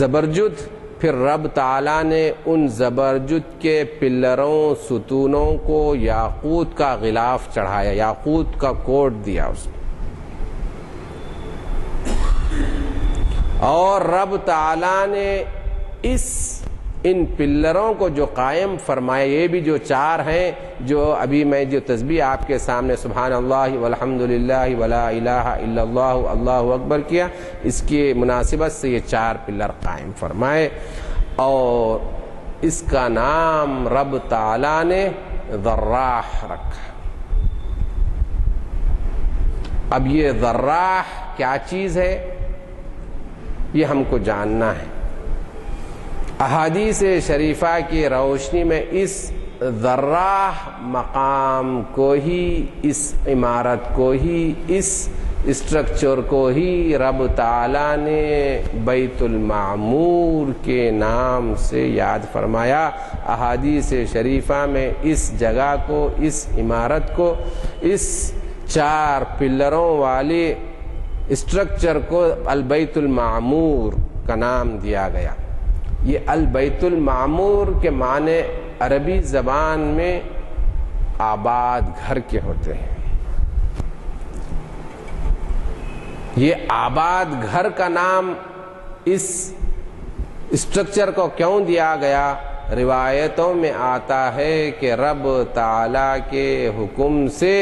زبرجد۔ پھر رب تعالیٰ نے ان زبرجد کے پلروں ستونوں کو یاقوت کا غلاف چڑھایا، یاقوت کا کوٹ دیا اس کو، اور رب تعالیٰ نے ان پلروں کو جو قائم فرمایا، یہ بھی جو 4 ہیں جو ابھی میں جو تسبیح آپ کے سامنے سبحان اللہ والحمد للہ ولا الہ الا اللہ اللہ اکبر کیا، اس کی مناسبت سے یہ 4 پلر قائم فرمائے، اور اس کا نام رب تعالیٰ نے ذراح رکھا۔ اب یہ ذراح کیا چیز ہے یہ ہم کو جاننا ہے۔ احادیث شریفہ کی روشنی میں اس ذراح مقام کو ہی، اس عمارت کو ہی، اس اسٹرکچر کو ہی رب تعالیٰ نے بیت المعمور کے نام سے یاد فرمایا۔ احادیث شریفہ میں اس جگہ کو، اس عمارت کو، اس 4 پلروں والی اسٹرکچر کو البیت المعمور کا نام دیا گیا۔ یہ البیت المعمور کے معنی عربی زبان میں آباد گھر کے ہوتے ہیں۔ یہ آباد گھر کا نام اس اسٹرکچر کو کیوں دیا گیا؟ روایتوں میں آتا ہے کہ رب تعالیٰ کے حکم سے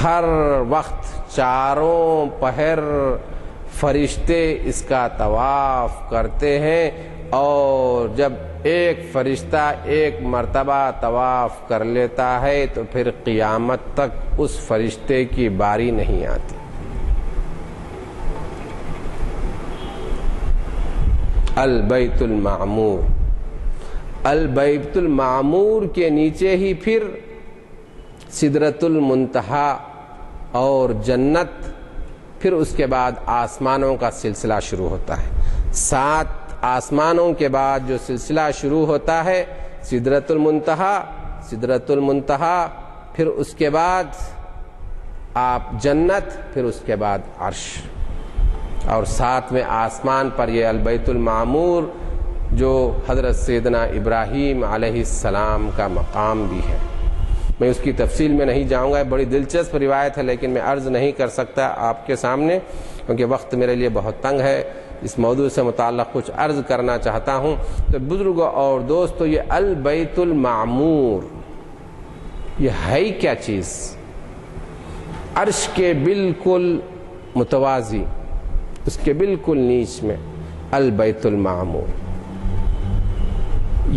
ہر وقت 4 پہر فرشتے اس کا طواف کرتے ہیں، اور جب ایک فرشتہ ایک مرتبہ طواف کر لیتا ہے تو پھر قیامت تک اس فرشتے کی باری نہیں آتی۔ البیت المعمور، البیت المعمور کے نیچے ہی پھر سدرۃ المنتہا اور جنت، پھر اس کے بعد آسمانوں کا سلسلہ شروع ہوتا ہے۔ 7 آسمانوں کے بعد جو سلسلہ شروع ہوتا ہے سدرۃ المنتہا، پھر اس کے بعد آپ جنت، پھر اس کے بعد عرش، اور 7ویں آسمان پر یہ البیت المعمور جو حضرت سیدنا ابراہیم علیہ السلام کا مقام بھی ہے۔ میں اس کی تفصیل میں نہیں جاؤں گا، بڑی دلچسپ روایت ہے، لیکن میں عرض نہیں کر سکتا آپ کے سامنے کیونکہ وقت میرے لیے بہت تنگ ہے۔ اس موضوع سے متعلق کچھ عرض کرنا چاہتا ہوں۔ تو بزرگوں اور دوستو، یہ البیت المعمور یہ ہے کیا چیز؟ عرش کے بالکل متوازی، اس کے بالکل نیچ میں البیت المعمور،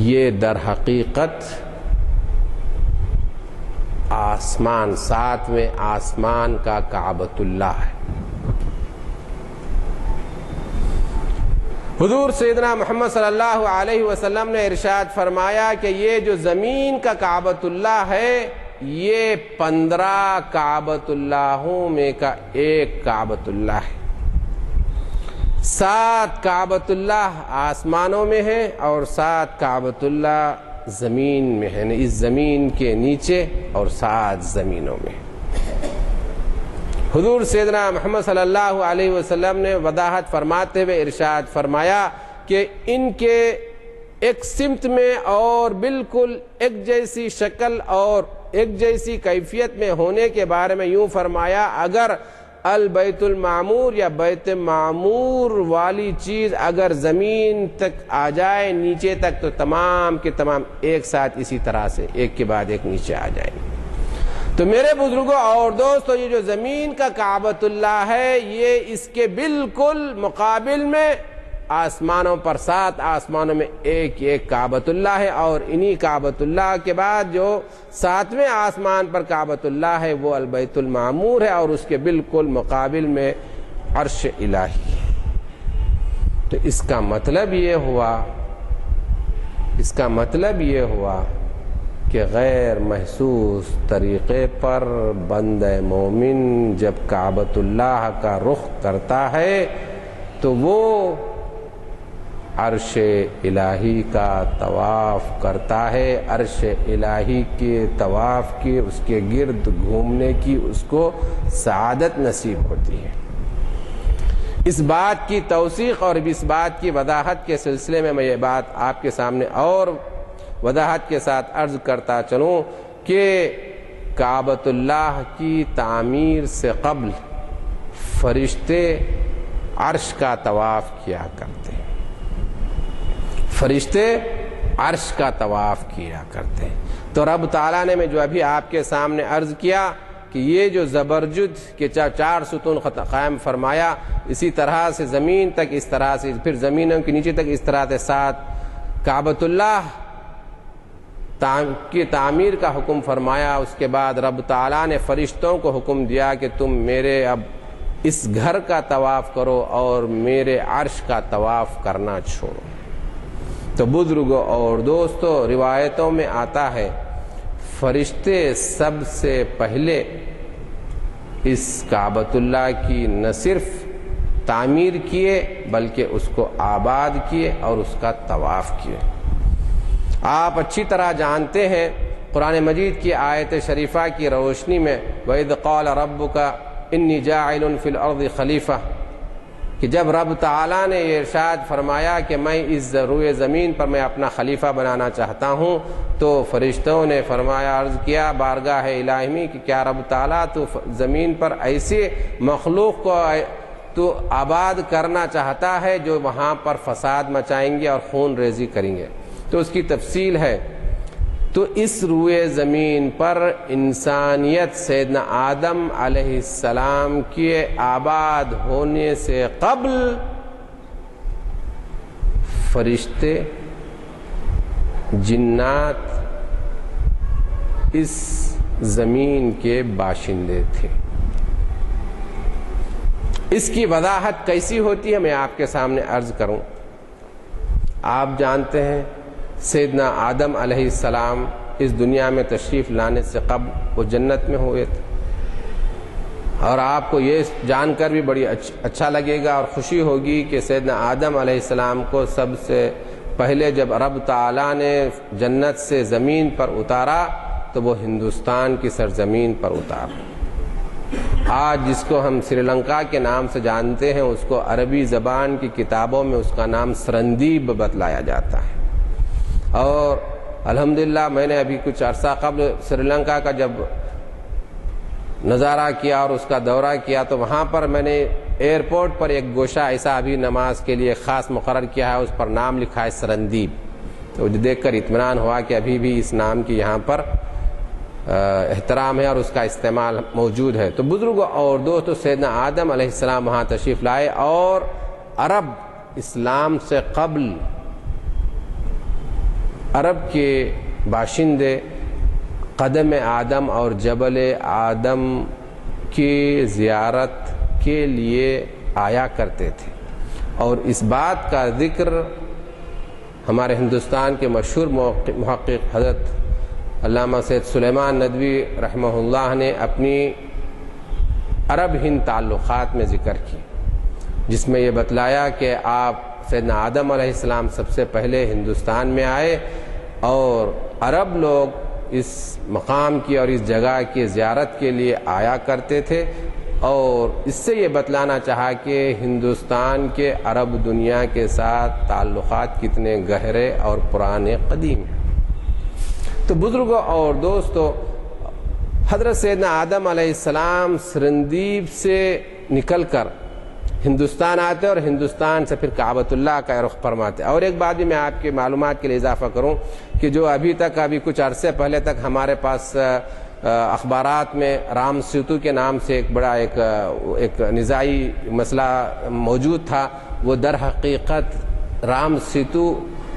یہ در حقیقت آسمان، 7ویں آسمان کا کعبۃ اللہ ہے۔ حضور سیدنا محمد صلی اللہ علیہ وسلم نے ارشاد فرمایا کہ یہ جو زمین کا کعبۃ اللہ ہے یہ 15 کعبۃ اللہوں میں کا ایک کعبۃ اللہ ہے۔ 7 کعبۃ اللہ آسمانوں میں ہے اور 7 کعبۃ اللہ زمین میں ہے، اس زمین کے نیچے اور 7 زمینوں میں۔ حضور سیدنا محمد صلی اللہ علیہ وسلم نے وضاحت فرماتے ہوئے ارشاد فرمایا کہ ان کے ایک سمت میں اور بالکل ایک جیسی شکل اور ایک جیسی کیفیت میں ہونے کے بارے میں یوں فرمایا، اگر البیت المعمور یا بیت معمور والی چیز اگر زمین تک آ جائے نیچے تک تو تمام کے تمام ایک ساتھ اسی طرح سے ایک کے بعد ایک نیچے آ جائیں گے۔ تو میرے بزرگوں اور دوستو، یہ جو زمین کا کعبۃ اللہ ہے یہ اس کے بالکل مقابل میں آسمانوں پر 7 آسمانوں میں ایک کعبۃ اللہ ہے، اور انہی کعبۃ اللہ کے بعد جو 7ویں آسمان پر کعبۃ اللہ ہے وہ البیت المعمور ہے، اور اس کے بالکل مقابل میں عرش الہی ہے۔ تو اس کا مطلب یہ ہوا کہ غیر محسوس طریقے پر بندہ مومن جب کعبۃ اللہ کا رخ کرتا ہے تو وہ عرش الہی کا طواف کرتا ہے، عرش الہی کے طواف کی، اس کے گرد گھومنے کی اس کو سعادت نصیب ہوتی ہے۔ اس بات کی توثیق اور اس بات کی وضاحت کے سلسلے میں یہ بات آپ کے سامنے اور وضاحت کے ساتھ عرض کرتا چلوں کہ کعبۃ اللہ کی تعمیر سے قبل فرشتے عرش کا طواف کیا کرتے ہیں، فرشتے عرش کا طواف کیا کرتے ہیں۔ تو رب تعالیٰ نے میں جو ابھی آپ کے سامنے عرض کیا کہ یہ جو زبرجد کے 4 ستون قائم فرمایا، اسی طرح سے زمین تک اس طرح سے، پھر زمینوں کے نیچے تک اس طرح سے 7 کعبۃ اللہ کی تعمیر کا حکم فرمایا۔ اس کے بعد رب تعالیٰ نے فرشتوں کو حکم دیا کہ تم میرے اب اس گھر کا طواف کرو اور میرے عرش کا طواف کرنا چھوڑو۔ تو بزرگوں اور دوستو، روایتوں میں آتا ہے فرشتے سب سے پہلے اس کعبۃ اللہ کی نہ صرف تعمیر کیے بلکہ اس کو آباد کیے اور اس کا طواف کیے۔ آپ اچھی طرح جانتے ہیں قرآن مجید کی آیت شریفہ کی روشنی میں وَإِذْ قَالَ رَبُّكَ إِنِّي جَاعِلٌ فِي الْأَرْضِ خَلِيفَةً، کہ جب رب تعالیٰ نے یہ ارشاد فرمایا کہ میں اس روئے زمین پر میں اپنا خلیفہ بنانا چاہتا ہوں، تو فرشتوں نے فرمایا، عرض کیا بارگاہ الہی میں کہ کیا رب تعالیٰ تو زمین پر ایسے مخلوق کو تو آباد کرنا چاہتا ہے جو وہاں پر فساد مچائیں گے اور خون ریزی کریں گے؟ تو اس کی تفصیل ہے۔ تو اس روئے زمین پر انسانیت سیدنا آدم علیہ السلام کے آباد ہونے سے قبل فرشتے، جنات اس زمین کے باشندے تھے۔ اس کی وضاحت کیسی ہوتی ہے میں آپ کے سامنے عرض کروں۔ آپ جانتے ہیں سیدنا آدم علیہ السلام اس دنیا میں تشریف لانے سے قبل وہ جنت میں ہوئے تھے. اور آپ کو یہ جان کر بھی بڑی اچھا لگے گا اور خوشی ہوگی کہ سیدنا آدم علیہ السلام کو سب سے پہلے جب رب تعالیٰ نے جنت سے زمین پر اتارا تو وہ ہندوستان کی سرزمین پر اتارا. آج جس کو ہم سری لنکا کے نام سے جانتے ہیں اس کو عربی زبان کی کتابوں میں اس کا نام سرندیب بتلایا جاتا ہے. اور الحمدللہ میں نے ابھی کچھ عرصہ قبل سری لنکا کا جب نظارہ کیا اور اس کا دورہ کیا تو وہاں پر میں نے ایئرپورٹ پر ایک گوشہ ایسا ابھی نماز کے لیے خاص مقرر کیا ہے, اس پر نام لکھا ہے سرندیب. تو دیکھ کر اطمینان ہوا کہ ابھی بھی اس نام کی یہاں پر احترام ہے اور اس کا استعمال موجود ہے. تو بزرگوں اور دوستوں, سیدنا آدم علیہ السلام وہاں تشریف لائے اور عرب اسلام سے قبل عرب کے باشندے قدم آدم اور جبل آدم کی زیارت کے لیے آیا کرتے تھے. اور اس بات کا ذکر ہمارے ہندوستان کے مشہور محقق حضرت علامہ سید سلیمان ندوی رحمہ اللہ نے اپنی عرب ہند تعلقات میں ذکر کی, جس میں یہ بتلایا کہ آپ سیدنا آدم علیہ السلام سب سے پہلے ہندوستان میں آئے اور عرب لوگ اس مقام کی اور اس جگہ کی زیارت کے لیے آیا کرتے تھے. اور اس سے یہ بتلانا چاہا کہ ہندوستان کے عرب دنیا کے ساتھ تعلقات کتنے گہرے اور پرانے قدیم ہیں. تو بزرگوں اور دوستو, حضرت سیدنا آدم علیہ السلام سرندیب سے نکل کر ہندوستان آتے اور ہندوستان سے پھر کعبۃ اللہ کا رخ فرماتے. اور ایک بات بھی میں آپ کی معلومات کے لیے اضافہ کروں کہ جو ابھی کچھ عرصے پہلے تک ہمارے پاس اخبارات میں رام سیتو کے نام سے ایک بڑا ایک نزاعی مسئلہ موجود تھا, وہ در حقیقت رام سیتو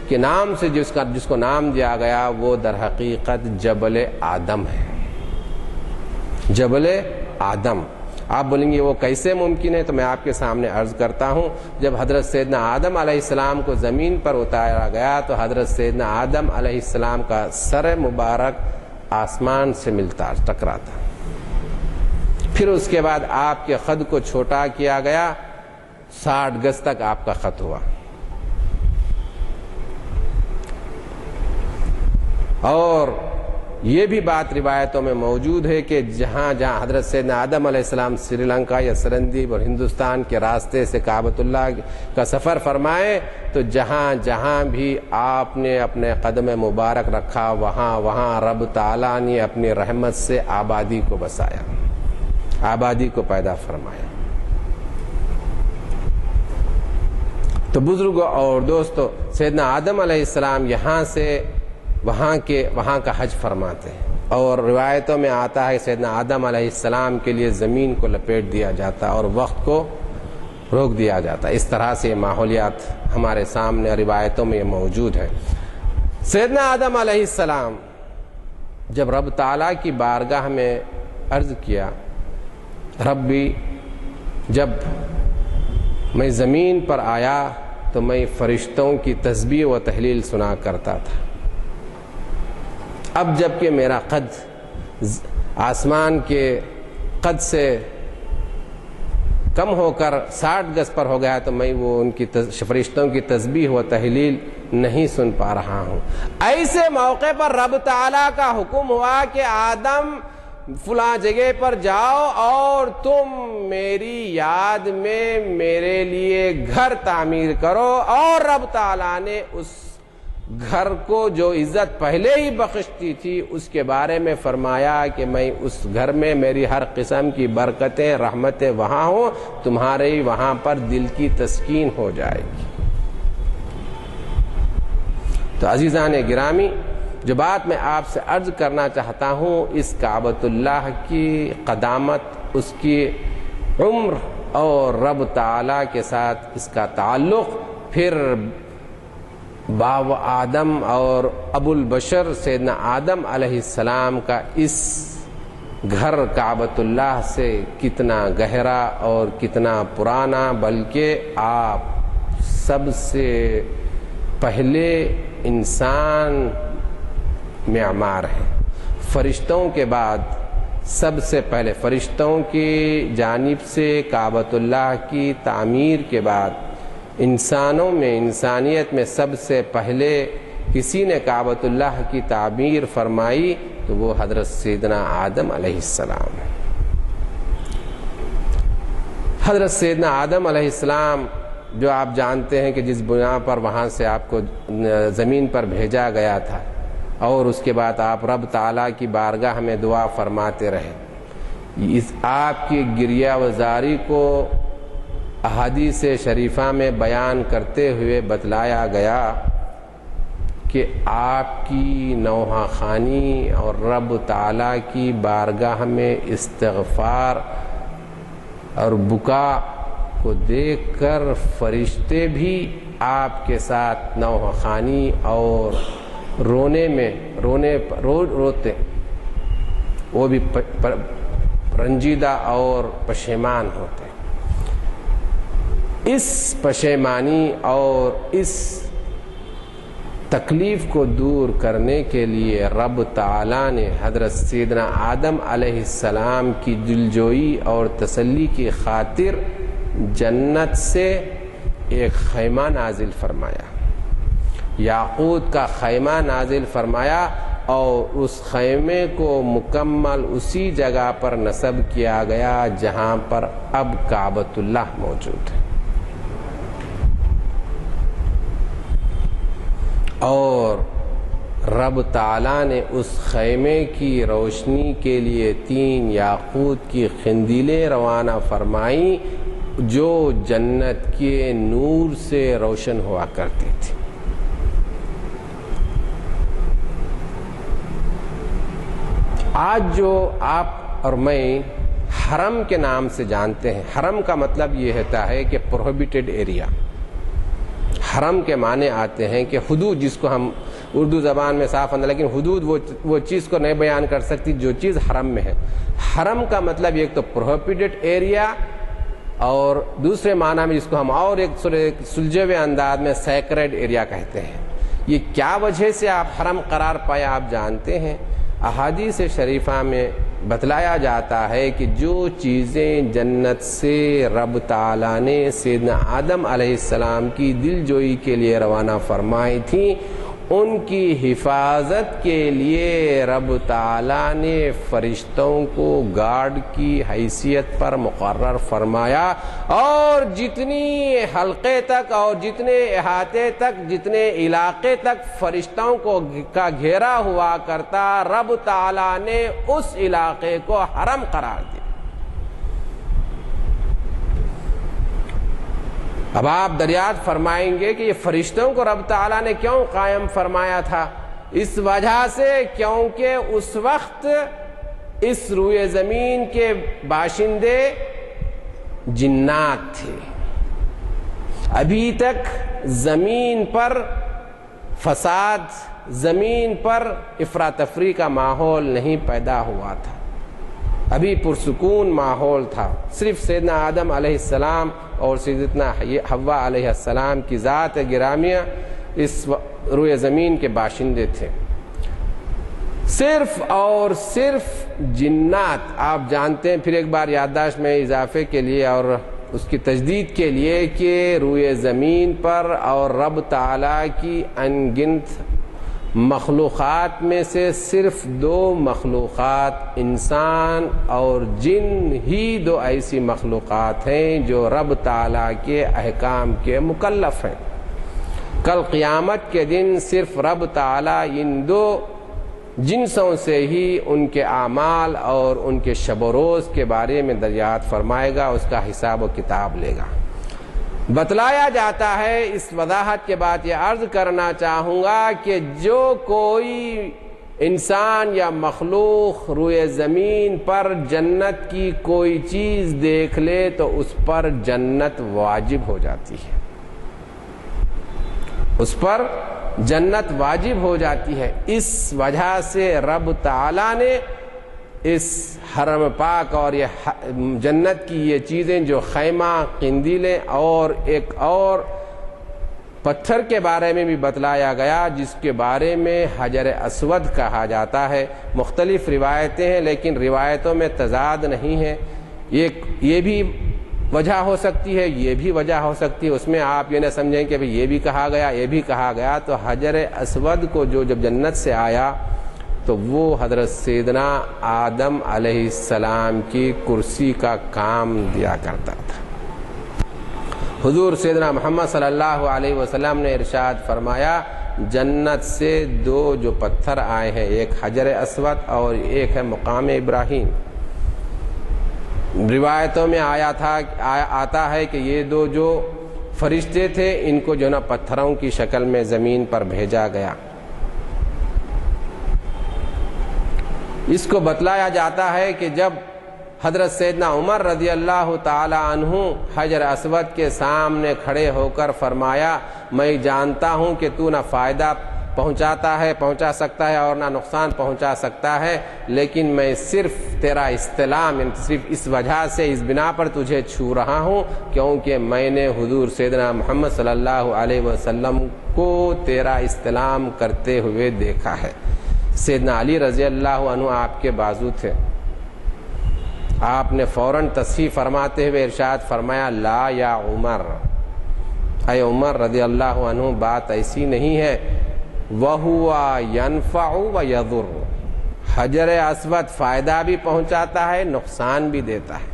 کے نام سے جس کو نام دیا گیا وہ در حقیقت جبل آدم ہے. جبل آدم. آپ بولیں گے وہ کیسے ممکن ہے, تو میں آپ کے سامنے عرض کرتا ہوں. جب حضرت سیدنا آدم علیہ السلام کو زمین پر اتارا گیا تو حضرت سیدنا آدم علیہ السلام کا سر مبارک آسمان سے ٹکراتا. پھر اس کے بعد آپ کے خد کو چھوٹا کیا گیا, 60 گز تک آپ کا خط ہوا. اور یہ بھی بات روایتوں میں موجود ہے کہ جہاں جہاں حضرت سیدنا آدم علیہ السلام سری لنکا یا سرندیب اور ہندوستان کے راستے سے کعبۃ اللہ کا سفر فرمائے تو جہاں جہاں بھی آپ نے اپنے قدم مبارک رکھا وہاں رب تعالیٰ نے اپنی رحمت سے آبادی کو بسایا, آبادی کو پیدا فرمایا. تو بزرگوں اور دوستو, سیدنا آدم علیہ السلام یہاں سے وہاں کا حج فرماتے ہیں. اور روایتوں میں آتا ہے سیدنا آدم علیہ السلام کے لیے زمین کو لپیٹ دیا جاتا اور وقت کو روک دیا جاتا. اس طرح سے یہ ماحولیات ہمارے سامنے روایتوں میں یہ موجود ہے. سیدنا آدم علیہ السلام جب رب تعالیٰ کی بارگاہ میں عرض کیا, ربی جب میں زمین پر آیا تو میں فرشتوں کی تسبیح و تحلیل سنا کرتا تھا. اب جب کہ میرا قد آسمان کے قد سے کم ہو کر 60 گز پر ہو گیا تو میں وہ ان کی فرشتوں کی تسبیح و تحلیل نہیں سن پا رہا ہوں. ایسے موقع پر رب تعالیٰ کا حکم ہوا کہ آدم فلاں جگہ پر جاؤ اور تم میری یاد میں میرے لیے گھر تعمیر کرو. اور رب تعالیٰ نے اس گھر کو جو عزت پہلے ہی بخشتی تھی اس کے بارے میں فرمایا کہ میں اس گھر میں میری ہر قسم کی برکتیں رحمتیں وہاں ہوں, تمہارے وہاں پر دل کی تسکین ہو جائے گی. تو عزیزان گرامی, جو بات میں آپ سے عرض کرنا چاہتا ہوں, اس کعبۃ اللہ کی قدامت, اس کی عمر اور رب تعالیٰ کے ساتھ اس کا تعلق, پھر باو آدم اور ابو البشر سیدنا آدم علیہ السلام کا اس گھر کعبۃ اللہ سے کتنا گہرا اور کتنا پرانا, بلکہ آپ سب سے پہلے انسان معمار ہے. فرشتوں کے بعد سب سے پہلے فرشتوں کی جانب سے کعبۃ اللہ کی تعمیر کے بعد انسانوں میں انسانیت میں سب سے پہلے کسی نے کعبۃ اللہ کی تعمیر فرمائی تو وہ حضرت سیدنا آدم علیہ السلام ہے. حضرت سیدنا آدم علیہ السلام جو آپ جانتے ہیں کہ جس بنا پر وہاں سے آپ کو زمین پر بھیجا گیا تھا اور اس کے بعد آپ رب تعالیٰ کی بارگاہ میں دعا فرماتے رہے. اس آپ کی گریہ وزاری کو احادیث شریفہ میں بیان کرتے ہوئے بتلایا گیا کہ آپ کی نوحہ خوانی اور رب تعالیٰ کی بارگاہ میں استغفار اور بکا کو دیکھ کر فرشتے بھی آپ کے ساتھ نوحہ خوانی اور روتے وہ بھی رنجیدہ اور پشیمان ہوتے. اس پشیمانی اور اس تکلیف کو دور کرنے کے لیے رب تعالیٰ نے حضرت سیدنا آدم علیہ السلام کی دلجوئی اور تسلی کی خاطر جنت سے ایک خیمہ نازل فرمایا، یاقوت کا خیمہ نازل فرمایا، اور اس خیمے کو مکمل اسی جگہ پر نصب کیا گیا جہاں پر اب کعبۃ اللہ موجود ہے. اور رب تعالیٰ نے اس خیمے کی روشنی کے لیے 3 یاقوت کی قندیلیں روانہ فرمائیں جو جنت کے نور سے روشن ہوا کرتی تھی. آج جو آپ اور میں حرم کے نام سے جانتے ہیں، حرم کا مطلب یہ ہوتا ہے کہ پروہیبٹڈ ایریا. حرم کے معنی آتے ہیں کہ حدود، جس کو ہم اردو زبان میں صاف اندر، لیکن حدود وہ چیز کو نہیں بیان کر سکتی جو چیز حرم میں ہے. حرم کا مطلب ایک تو پروہیبٹڈ ایریا، اور دوسرے معنی میں جس کو ہم اور ایک سلجھے ہوئے انداز میں سیکریڈ ایریا کہتے ہیں. یہ کیا وجہ سے آپ حرم قرار پایا آپ جانتے ہیں؟ احادیث شریفہ میں بتلایا جاتا ہے کہ جو چیزیں جنت سے رب تعالیٰ نے سیدنا آدم علیہ السلام کی دل جوئی کے لیے روانہ فرمائی تھیں، ان کی حفاظت کے لیے رب تعالیٰ نے فرشتوں کو گارڈ کی حیثیت پر مقرر فرمایا، اور جتنی حلقے تک اور جتنے احاطے تک جتنے علاقے تک فرشتوں کا گھیرا ہوا کرتا، رب تعالیٰ نے اس علاقے کو حرم قرار دیا. اب آپ دریافت فرمائیں گے کہ یہ فرشتوں کو رب تعالیٰ نے کیوں قائم فرمایا تھا؟ اس وجہ سے کیونکہ اس وقت اس روئے زمین کے باشندے جنات تھے. ابھی تک زمین پر فساد، زمین پر افراتفری کا ماحول نہیں پیدا ہوا تھا، ابھی پرسکون ماحول تھا. صرف سیدنا آدم علیہ السلام اور سیدتنا حوا علیہ السلام کی ذات گرامیہ اس روئے زمین کے باشندے تھے. صرف اور صرف جنات. آپ جانتے ہیں، پھر ایک بار یادداشت میں اضافے کے لیے اور اس کی تجدید کے لیے، کہ روئے زمین پر اور رب تعالیٰ کی ان گنت مخلوقات میں سے صرف 2 مخلوقات انسان اور جن ہی 2 ایسی مخلوقات ہیں جو رب تعالیٰ کے احکام کے مکلف ہیں. کل قیامت کے دن صرف رب تعالیٰ ان 2 جنسوں سے ہی ان کے اعمال اور ان کے شب و روز کے بارے میں دریافت فرمائے گا، اس کا حساب و کتاب لے گا. بتلایا جاتا ہے. اس وضاحت کے بعد یہ عرض کرنا چاہوں گا کہ جو کوئی انسان یا مخلوق روئے زمین پر جنت کی کوئی چیز دیکھ لے تو اس پر جنت واجب ہو جاتی ہے، اس پر جنت واجب ہو جاتی ہے. اس وجہ سے رب تعالیٰ نے اس حرم پاک اور یہ جنت کی یہ چیزیں جو خیمہ، قندیلیں اور ایک اور پتھر کے بارے میں بھی بتلایا گیا جس کے بارے میں حجر اسود کہا جاتا ہے۔ مختلف روایتیں ہیں لیکن روایتوں میں تضاد نہیں ہے۔ یہ بھی وجہ ہو سکتی ہے، یہ بھی وجہ ہو سکتی ہے، اس میں آپ یہ نہ سمجھیں کہ یہ بھی کہا گیا یہ بھی کہا گیا۔ تو حجر اسود کو جب جنت سے آیا تو وہ حضرت سیدنا آدم علیہ السلام کی کرسی کا کام دیا کرتا تھا۔ حضور سیدنا محمد صلی اللہ علیہ وسلم نے ارشاد فرمایا جنت سے دو جو پتھر آئے ہیں، ایک حجر اسود اور ایک ہے مقام ابراہیم۔ روایتوں میں آتا ہے کہ یہ دو جو فرشتے تھے ان کو جو نا پتھروں کی شکل میں زمین پر بھیجا گیا۔ اس کو بتلایا جاتا ہے کہ جب حضرت سیدنا عمر رضی اللہ تعالی عنہ حجر اسود کے سامنے کھڑے ہو کر فرمایا میں جانتا ہوں کہ تو نہ فائدہ پہنچا سکتا ہے اور نہ نقصان پہنچا سکتا ہے، لیکن میں صرف تیرا استلام صرف اس وجہ سے اس بنا پر تجھے چھو رہا ہوں کیونکہ میں نے حضور سیدنا محمد صلی اللہ علیہ وسلم کو تیرا استلام کرتے ہوئے دیکھا ہے۔ سیدنا علی رضی اللہ عنہ آپ کے بازو تھے، آپ نے فوراً تصحیح فرماتے ہوئے ارشاد فرمایا لا یا عمر، اے عمر رضی اللہ عنہ بات ایسی نہیں ہے، وَهُوَ يَنْفَعُ وَيَضُرُّ، حجر اسود فائدہ بھی پہنچاتا ہے نقصان بھی دیتا ہے۔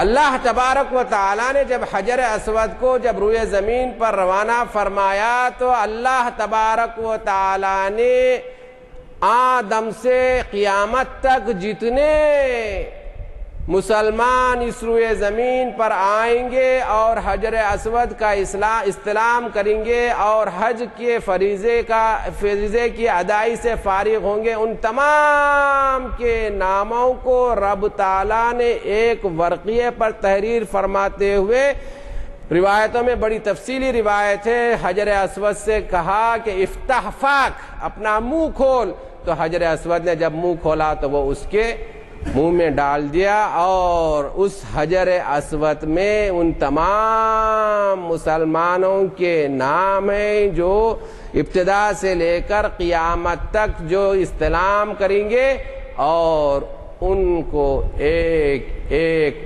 اللہ تبارک و تعالی نے جب حجر اسود کو جب روئے زمین پر روانہ فرمایا تو اللہ تبارک و تعالی نے آدم سے قیامت تک جتنے مسلمان اس روئے زمین پر آئیں گے اور حجر اسود کا استلام کریں گے اور حج کے فریضے کی ادائی سے فارغ ہوں گے، ان تمام کے ناموں کو رب تعالیٰ نے ایک ورقیے پر تحریر فرماتے ہوئے، روایتوں میں بڑی تفصیلی روایت ہے، حجر اسود سے کہا کہ افتح فاک، اپنا منہ کھول، تو حجر اسود نے جب منہ کھولا تو وہ اس کے منہ میں ڈال دیا اور اس حجر اسود میں ان تمام مسلمانوں کے نام ہیں جو ابتدا سے لے کر قیامت تک جو استلام کریں گے، اور ان کو ایک ایک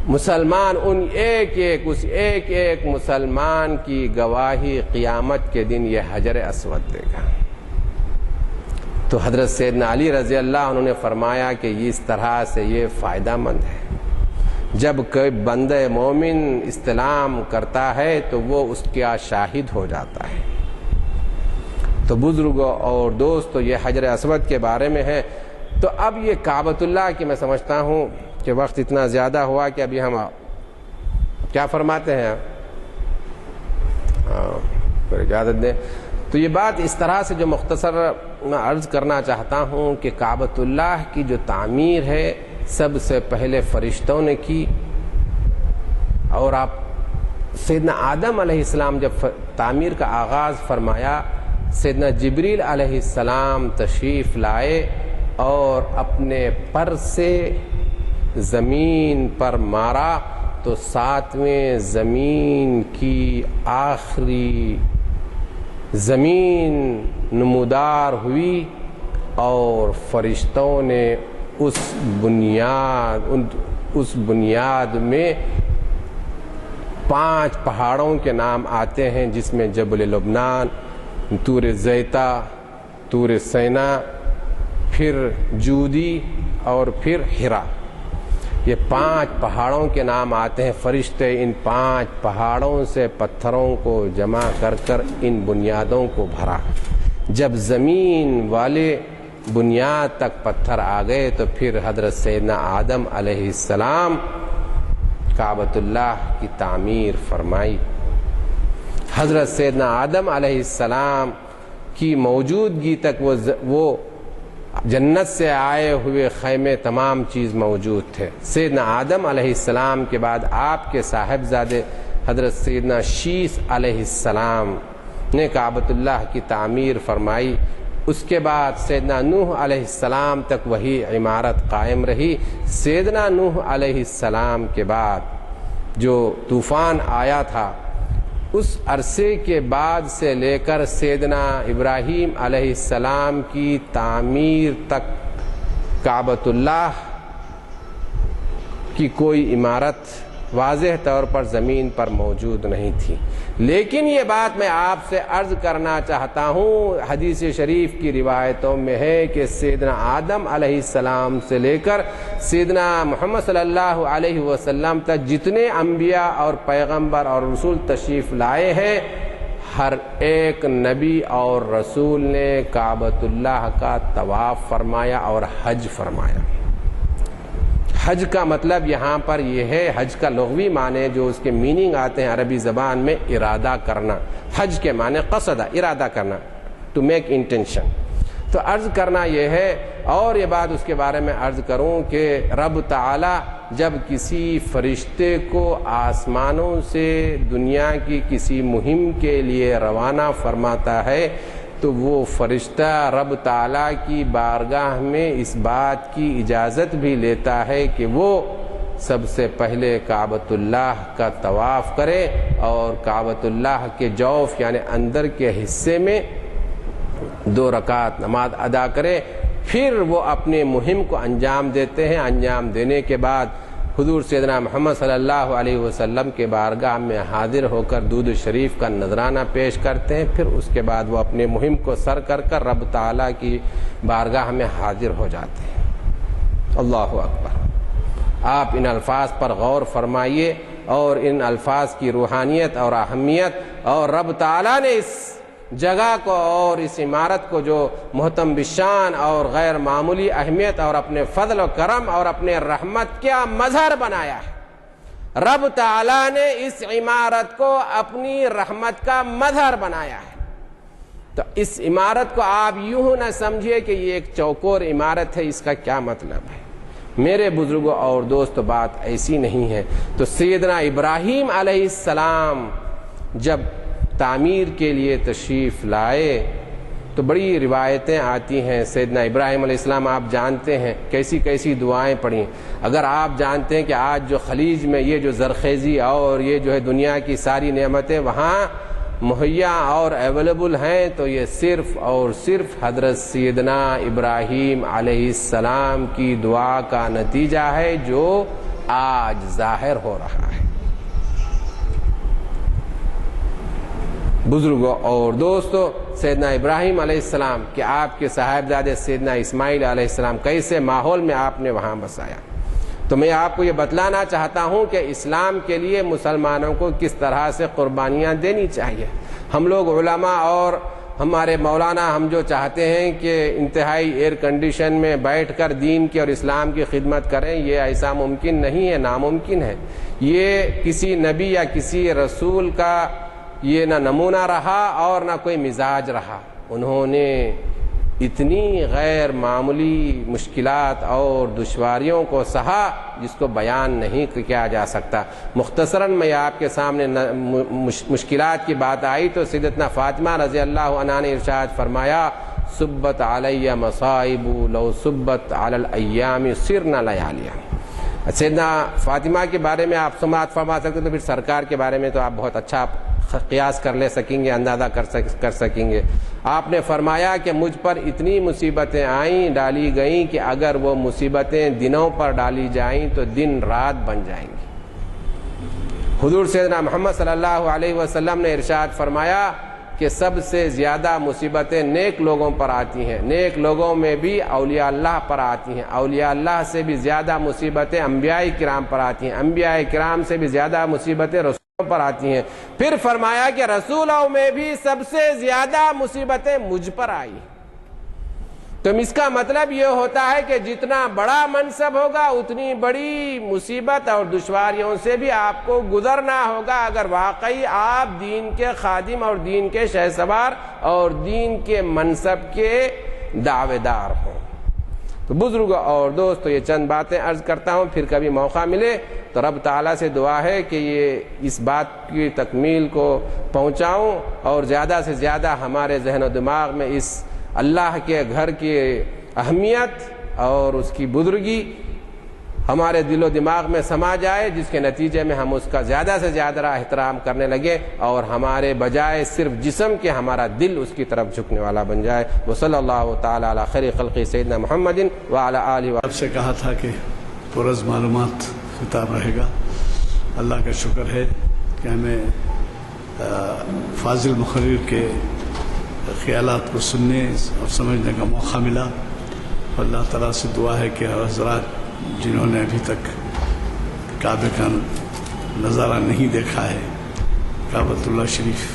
مسلمان اس ایک مسلمان کی گواہی قیامت کے دن یہ حجر اسود دے گا۔ تو حضرت سیدنا علی رضی اللہ عنہ نے فرمایا کہ اس طرح سے یہ فائدہ مند ہے، جب کوئی بندہ مومن استلام کرتا ہے تو وہ اس کا شاہد ہو جاتا ہے۔ تو بزرگوں اور دوستو یہ حجر اسود کے بارے میں ہے۔ تو اب یہ کعبۃ اللہ کی میں سمجھتا ہوں کہ وقت اتنا زیادہ ہوا کہ ابھی ہم کیا فرماتے ہیں، اجازت دیں تو یہ بات اس طرح سے جو مختصر میں عرض کرنا چاہتا ہوں کہ کعبۃ اللہ کی جو تعمیر ہے سب سے پہلے فرشتوں نے کی، اور آپ سیدنا آدم علیہ السلام جب تعمیر کا آغاز فرمایا، سیدنا جبریل علیہ السلام تشریف لائے اور اپنے پر سے زمین پر مارا تو ساتویں زمین کی آخری زمین نمودار ہوئی، اور فرشتوں نے اس بنیاد میں 5 پہاڑوں کے نام آتے ہیں، جس میں جبل لبنان، طور زیتا، طور سینا، پھر جودی اور پھر ہرا، یہ 5 پہاڑوں کے نام آتے ہیں۔ فرشتے ان 5 پہاڑوں سے پتھروں کو جمع کر کر ان بنیادوں کو بھرا۔ جب زمین والے بنیاد تک پتھر آ گئے تو پھر حضرت سیدنا آدم علیہ السلام کعبۃ اللہ کی تعمیر فرمائی۔ حضرت سیدنا آدم علیہ السلام کی موجودگی تک وہ جنت سے آئے ہوئے خیمے تمام چیز موجود تھے۔ سیدنا آدم علیہ السلام کے بعد آپ کے صاحبزادے حضرت سیدنا شیث علیہ السلام نے کعبۃ اللہ کی تعمیر فرمائی، اس کے بعد سیدنا نوح علیہ السلام تک وہی عمارت قائم رہی۔ سیدنا نوح علیہ السلام کے بعد جو طوفان آیا تھا، اس عرصے کے بعد سے لے کر سیدنا ابراہیم علیہ السلام کی تعمیر تک کعبۃ اللہ کی کوئی عمارت واضح طور پر زمین پر موجود نہیں تھی۔ لیکن یہ بات میں آپ سے عرض کرنا چاہتا ہوں، حدیث شریف کی روایتوں میں ہے کہ سیدنا آدم علیہ السلام سے لے کر سیدنا محمد صلی اللہ علیہ وسلم تک جتنے انبیاء اور پیغمبر اور رسول تشریف لائے ہیں، ہر ایک نبی اور رسول نے کعبۃ اللہ کا طواف فرمایا اور حج فرمایا۔ حج کا مطلب یہاں پر یہ ہے، حج کا لغوی معنی جو اس کے میننگ آتے ہیں عربی زبان میں، ارادہ کرنا۔ حج کے معنی قصدہ، ارادہ کرنا، ٹو میک انٹینشن۔ تو عرض کرنا یہ ہے، اور یہ بات اس کے بارے میں عرض کروں کہ رب تعالی جب کسی فرشتے کو آسمانوں سے دنیا کی کسی مہم کے لیے روانہ فرماتا ہے تو وہ فرشتہ رب تعالیٰ کی بارگاہ میں اس بات کی اجازت بھی لیتا ہے کہ وہ سب سے پہلے کعبۃ اللہ کا طواف کرے اور کعبۃ اللہ کے جوف یعنی اندر کے حصے میں 2 رکعت نماز ادا کرے، پھر وہ اپنے مہم کو انجام دیتے ہیں۔ انجام دینے کے بعد حضور سیدنا محمد صلی اللہ علیہ وسلم کے بارگاہ میں حاضر ہو کر درود شریف کا نذرانہ پیش کرتے ہیں، پھر اس کے بعد وہ اپنے مہم کو سر کر کر رب تعالیٰ کی بارگاہ میں حاضر ہو جاتے ہیں۔ اللہ اکبر۔ آپ ان الفاظ پر غور فرمائیے اور ان الفاظ کی روحانیت اور اہمیت، اور رب تعالیٰ نے اس جگہ کو اور اس عمارت کو جو محتم بشان اور غیر معمولی اہمیت اور اپنے فضل و کرم اور اپنے رحمت کا مظہر بنایا ہے۔ رب تعالیٰ نے اس عمارت کو اپنی رحمت کا مظہر بنایا ہے۔ تو اس عمارت کو آپ یوں نہ سمجھیے کہ یہ ایک چوکور عمارت ہے، اس کا کیا مطلب ہے۔ میرے بزرگوں اور دوستو، بات ایسی نہیں ہے۔ تو سیدنا ابراہیم علیہ السلام جب تعمیر کے لیے تشریف لائے تو بڑی روایتیں آتی ہیں۔ سیدنا ابراہیم علیہ السلام آپ جانتے ہیں کیسی کیسی دعائیں پڑھیں۔ اگر آپ جانتے ہیں کہ آج جو خلیج میں یہ جو زرخیزی اور یہ جو ہے دنیا کی ساری نعمتیں وہاں مہیا اور اویلیبل ہیں، تو یہ صرف اور صرف حضرت سیدنا ابراہیم علیہ السلام کی دعا کا نتیجہ ہے جو آج ظاہر ہو رہا ہے۔ بزرگوں اور دوستو، سیدنا ابراہیم علیہ السلام کہ آپ کے صاحبزادے سیدنا اسماعیل علیہ السلام کیسے ماحول میں آپ نے وہاں بسایا، تو میں آپ کو یہ بتلانا چاہتا ہوں کہ اسلام کے لیے مسلمانوں کو کس طرح سے قربانیاں دینی چاہیے۔ ہم لوگ علماء اور ہمارے مولانا ہم جو چاہتے ہیں کہ انتہائی ایئر کنڈیشن میں بیٹھ کر دین کی اور اسلام کی خدمت کریں، یہ ایسا ممکن نہیں ہے، ناممکن ہے۔ یہ کسی نبی یا کسی رسول کا یہ نہ نمونہ رہا اور نہ کوئی مزاج رہا۔ انہوں نے اتنی غیر معمولی مشکلات اور دشواریوں کو سہا جس کو بیان نہیں کیا جا سکتا۔ مختصراً میں آپ کے سامنے مشکلات کی بات آئی تو سیدتنا فاطمہ رضی اللہ عنہا نے ارشاد فرمایا، صبت علی مصائب لو صبت علی الایام سرنا لیالیا۔ سیدنا فاطمہ کے بارے میں آپ سماعت فرما سکتے تو پھر سرکار کے بارے میں تو آپ بہت اچھا قیاس کر لے سکیں گے، اندازہ کر سکیں گے۔ آپ نے فرمایا کہ مجھ پر اتنی مصیبتیں آئیں، ڈالی گئیں کہ اگر وہ مصیبتیں دنوں پر ڈالی جائیں تو دن رات بن جائیں گی۔ حضور سیدنا محمد صلی اللہ علیہ وسلم نے ارشاد فرمایا کہ سب سے زیادہ مصیبتیں نیک لوگوں پر آتی ہیں، نیک لوگوں میں بھی اولیاء اللہ پر آتی ہیں، اولیاء اللہ سے بھی زیادہ مصیبتیں انبیاء کرام پر آتی ہیں، انبیاء کرام سے بھی زیادہ مصیبتیں رسولوں پر آتی ہیں۔ پھر فرمایا کہ رسولوں میں بھی سب سے زیادہ مصیبتیں مجھ پر آئی۔ تو اس کا مطلب یہ ہوتا ہے کہ جتنا بڑا منصب ہوگا اتنی بڑی مصیبت اور دشواریوں سے بھی آپ کو گزرنا ہوگا اگر واقعی آپ دین کے خادم اور دین کے شہسوار اور دین کے منصب کے دعوے دار ہوں۔ تو بزرگوں اور دوستو، یہ چند باتیں عرض کرتا ہوں، پھر کبھی موقع ملے تو رب تعالیٰ سے دعا ہے کہ یہ اس بات کی تکمیل کو پہنچاؤں اور زیادہ سے زیادہ ہمارے ذہن و دماغ میں اس اللہ کے گھر کی اہمیت اور اس کی بزرگی ہمارے دل و دماغ میں سما جائے، جس کے نتیجے میں ہم اس کا زیادہ سے زیادہ احترام کرنے لگے اور ہمارے بجائے صرف جسم کے ہمارا دل اس کی طرف جھکنے والا بن جائے۔ وصلی اللہ تعالی علی خیر خلق سیدنا محمد وعلی آلہ آپ سے کہا تھا کہ پرز معلومات خطاب رہے گا۔ اللہ کا شکر ہے کہ ہمیں فاضل مقرر کے خیالات کو سننے اور سمجھنے کا موقع ملا۔ اللہ تعالیٰ سے دعا ہے کہ حضرات جنہوں نے ابھی تک کعبے کا نظارہ نہیں دیکھا ہے، کعبۃ اللہ شریف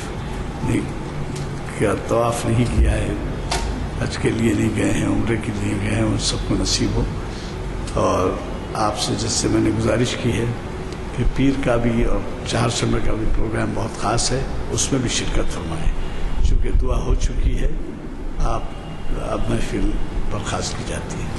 کا طواف نہیں کیا ہے، حج کے لیے نہیں گئے ہیں، عمرے کے لیے گئے ہیں، ان سب کو نصیب ہو۔ اور آپ سے جس سے میں نے گزارش کی ہے کہ پیر کا بھی اور چہارشنبے کا بھی پروگرام بہت خاص ہے، اس میں بھی شرکت فرمائیں، چونکہ دعا ہو چکی ہے، اب محفل برخاست کی جاتی ہے۔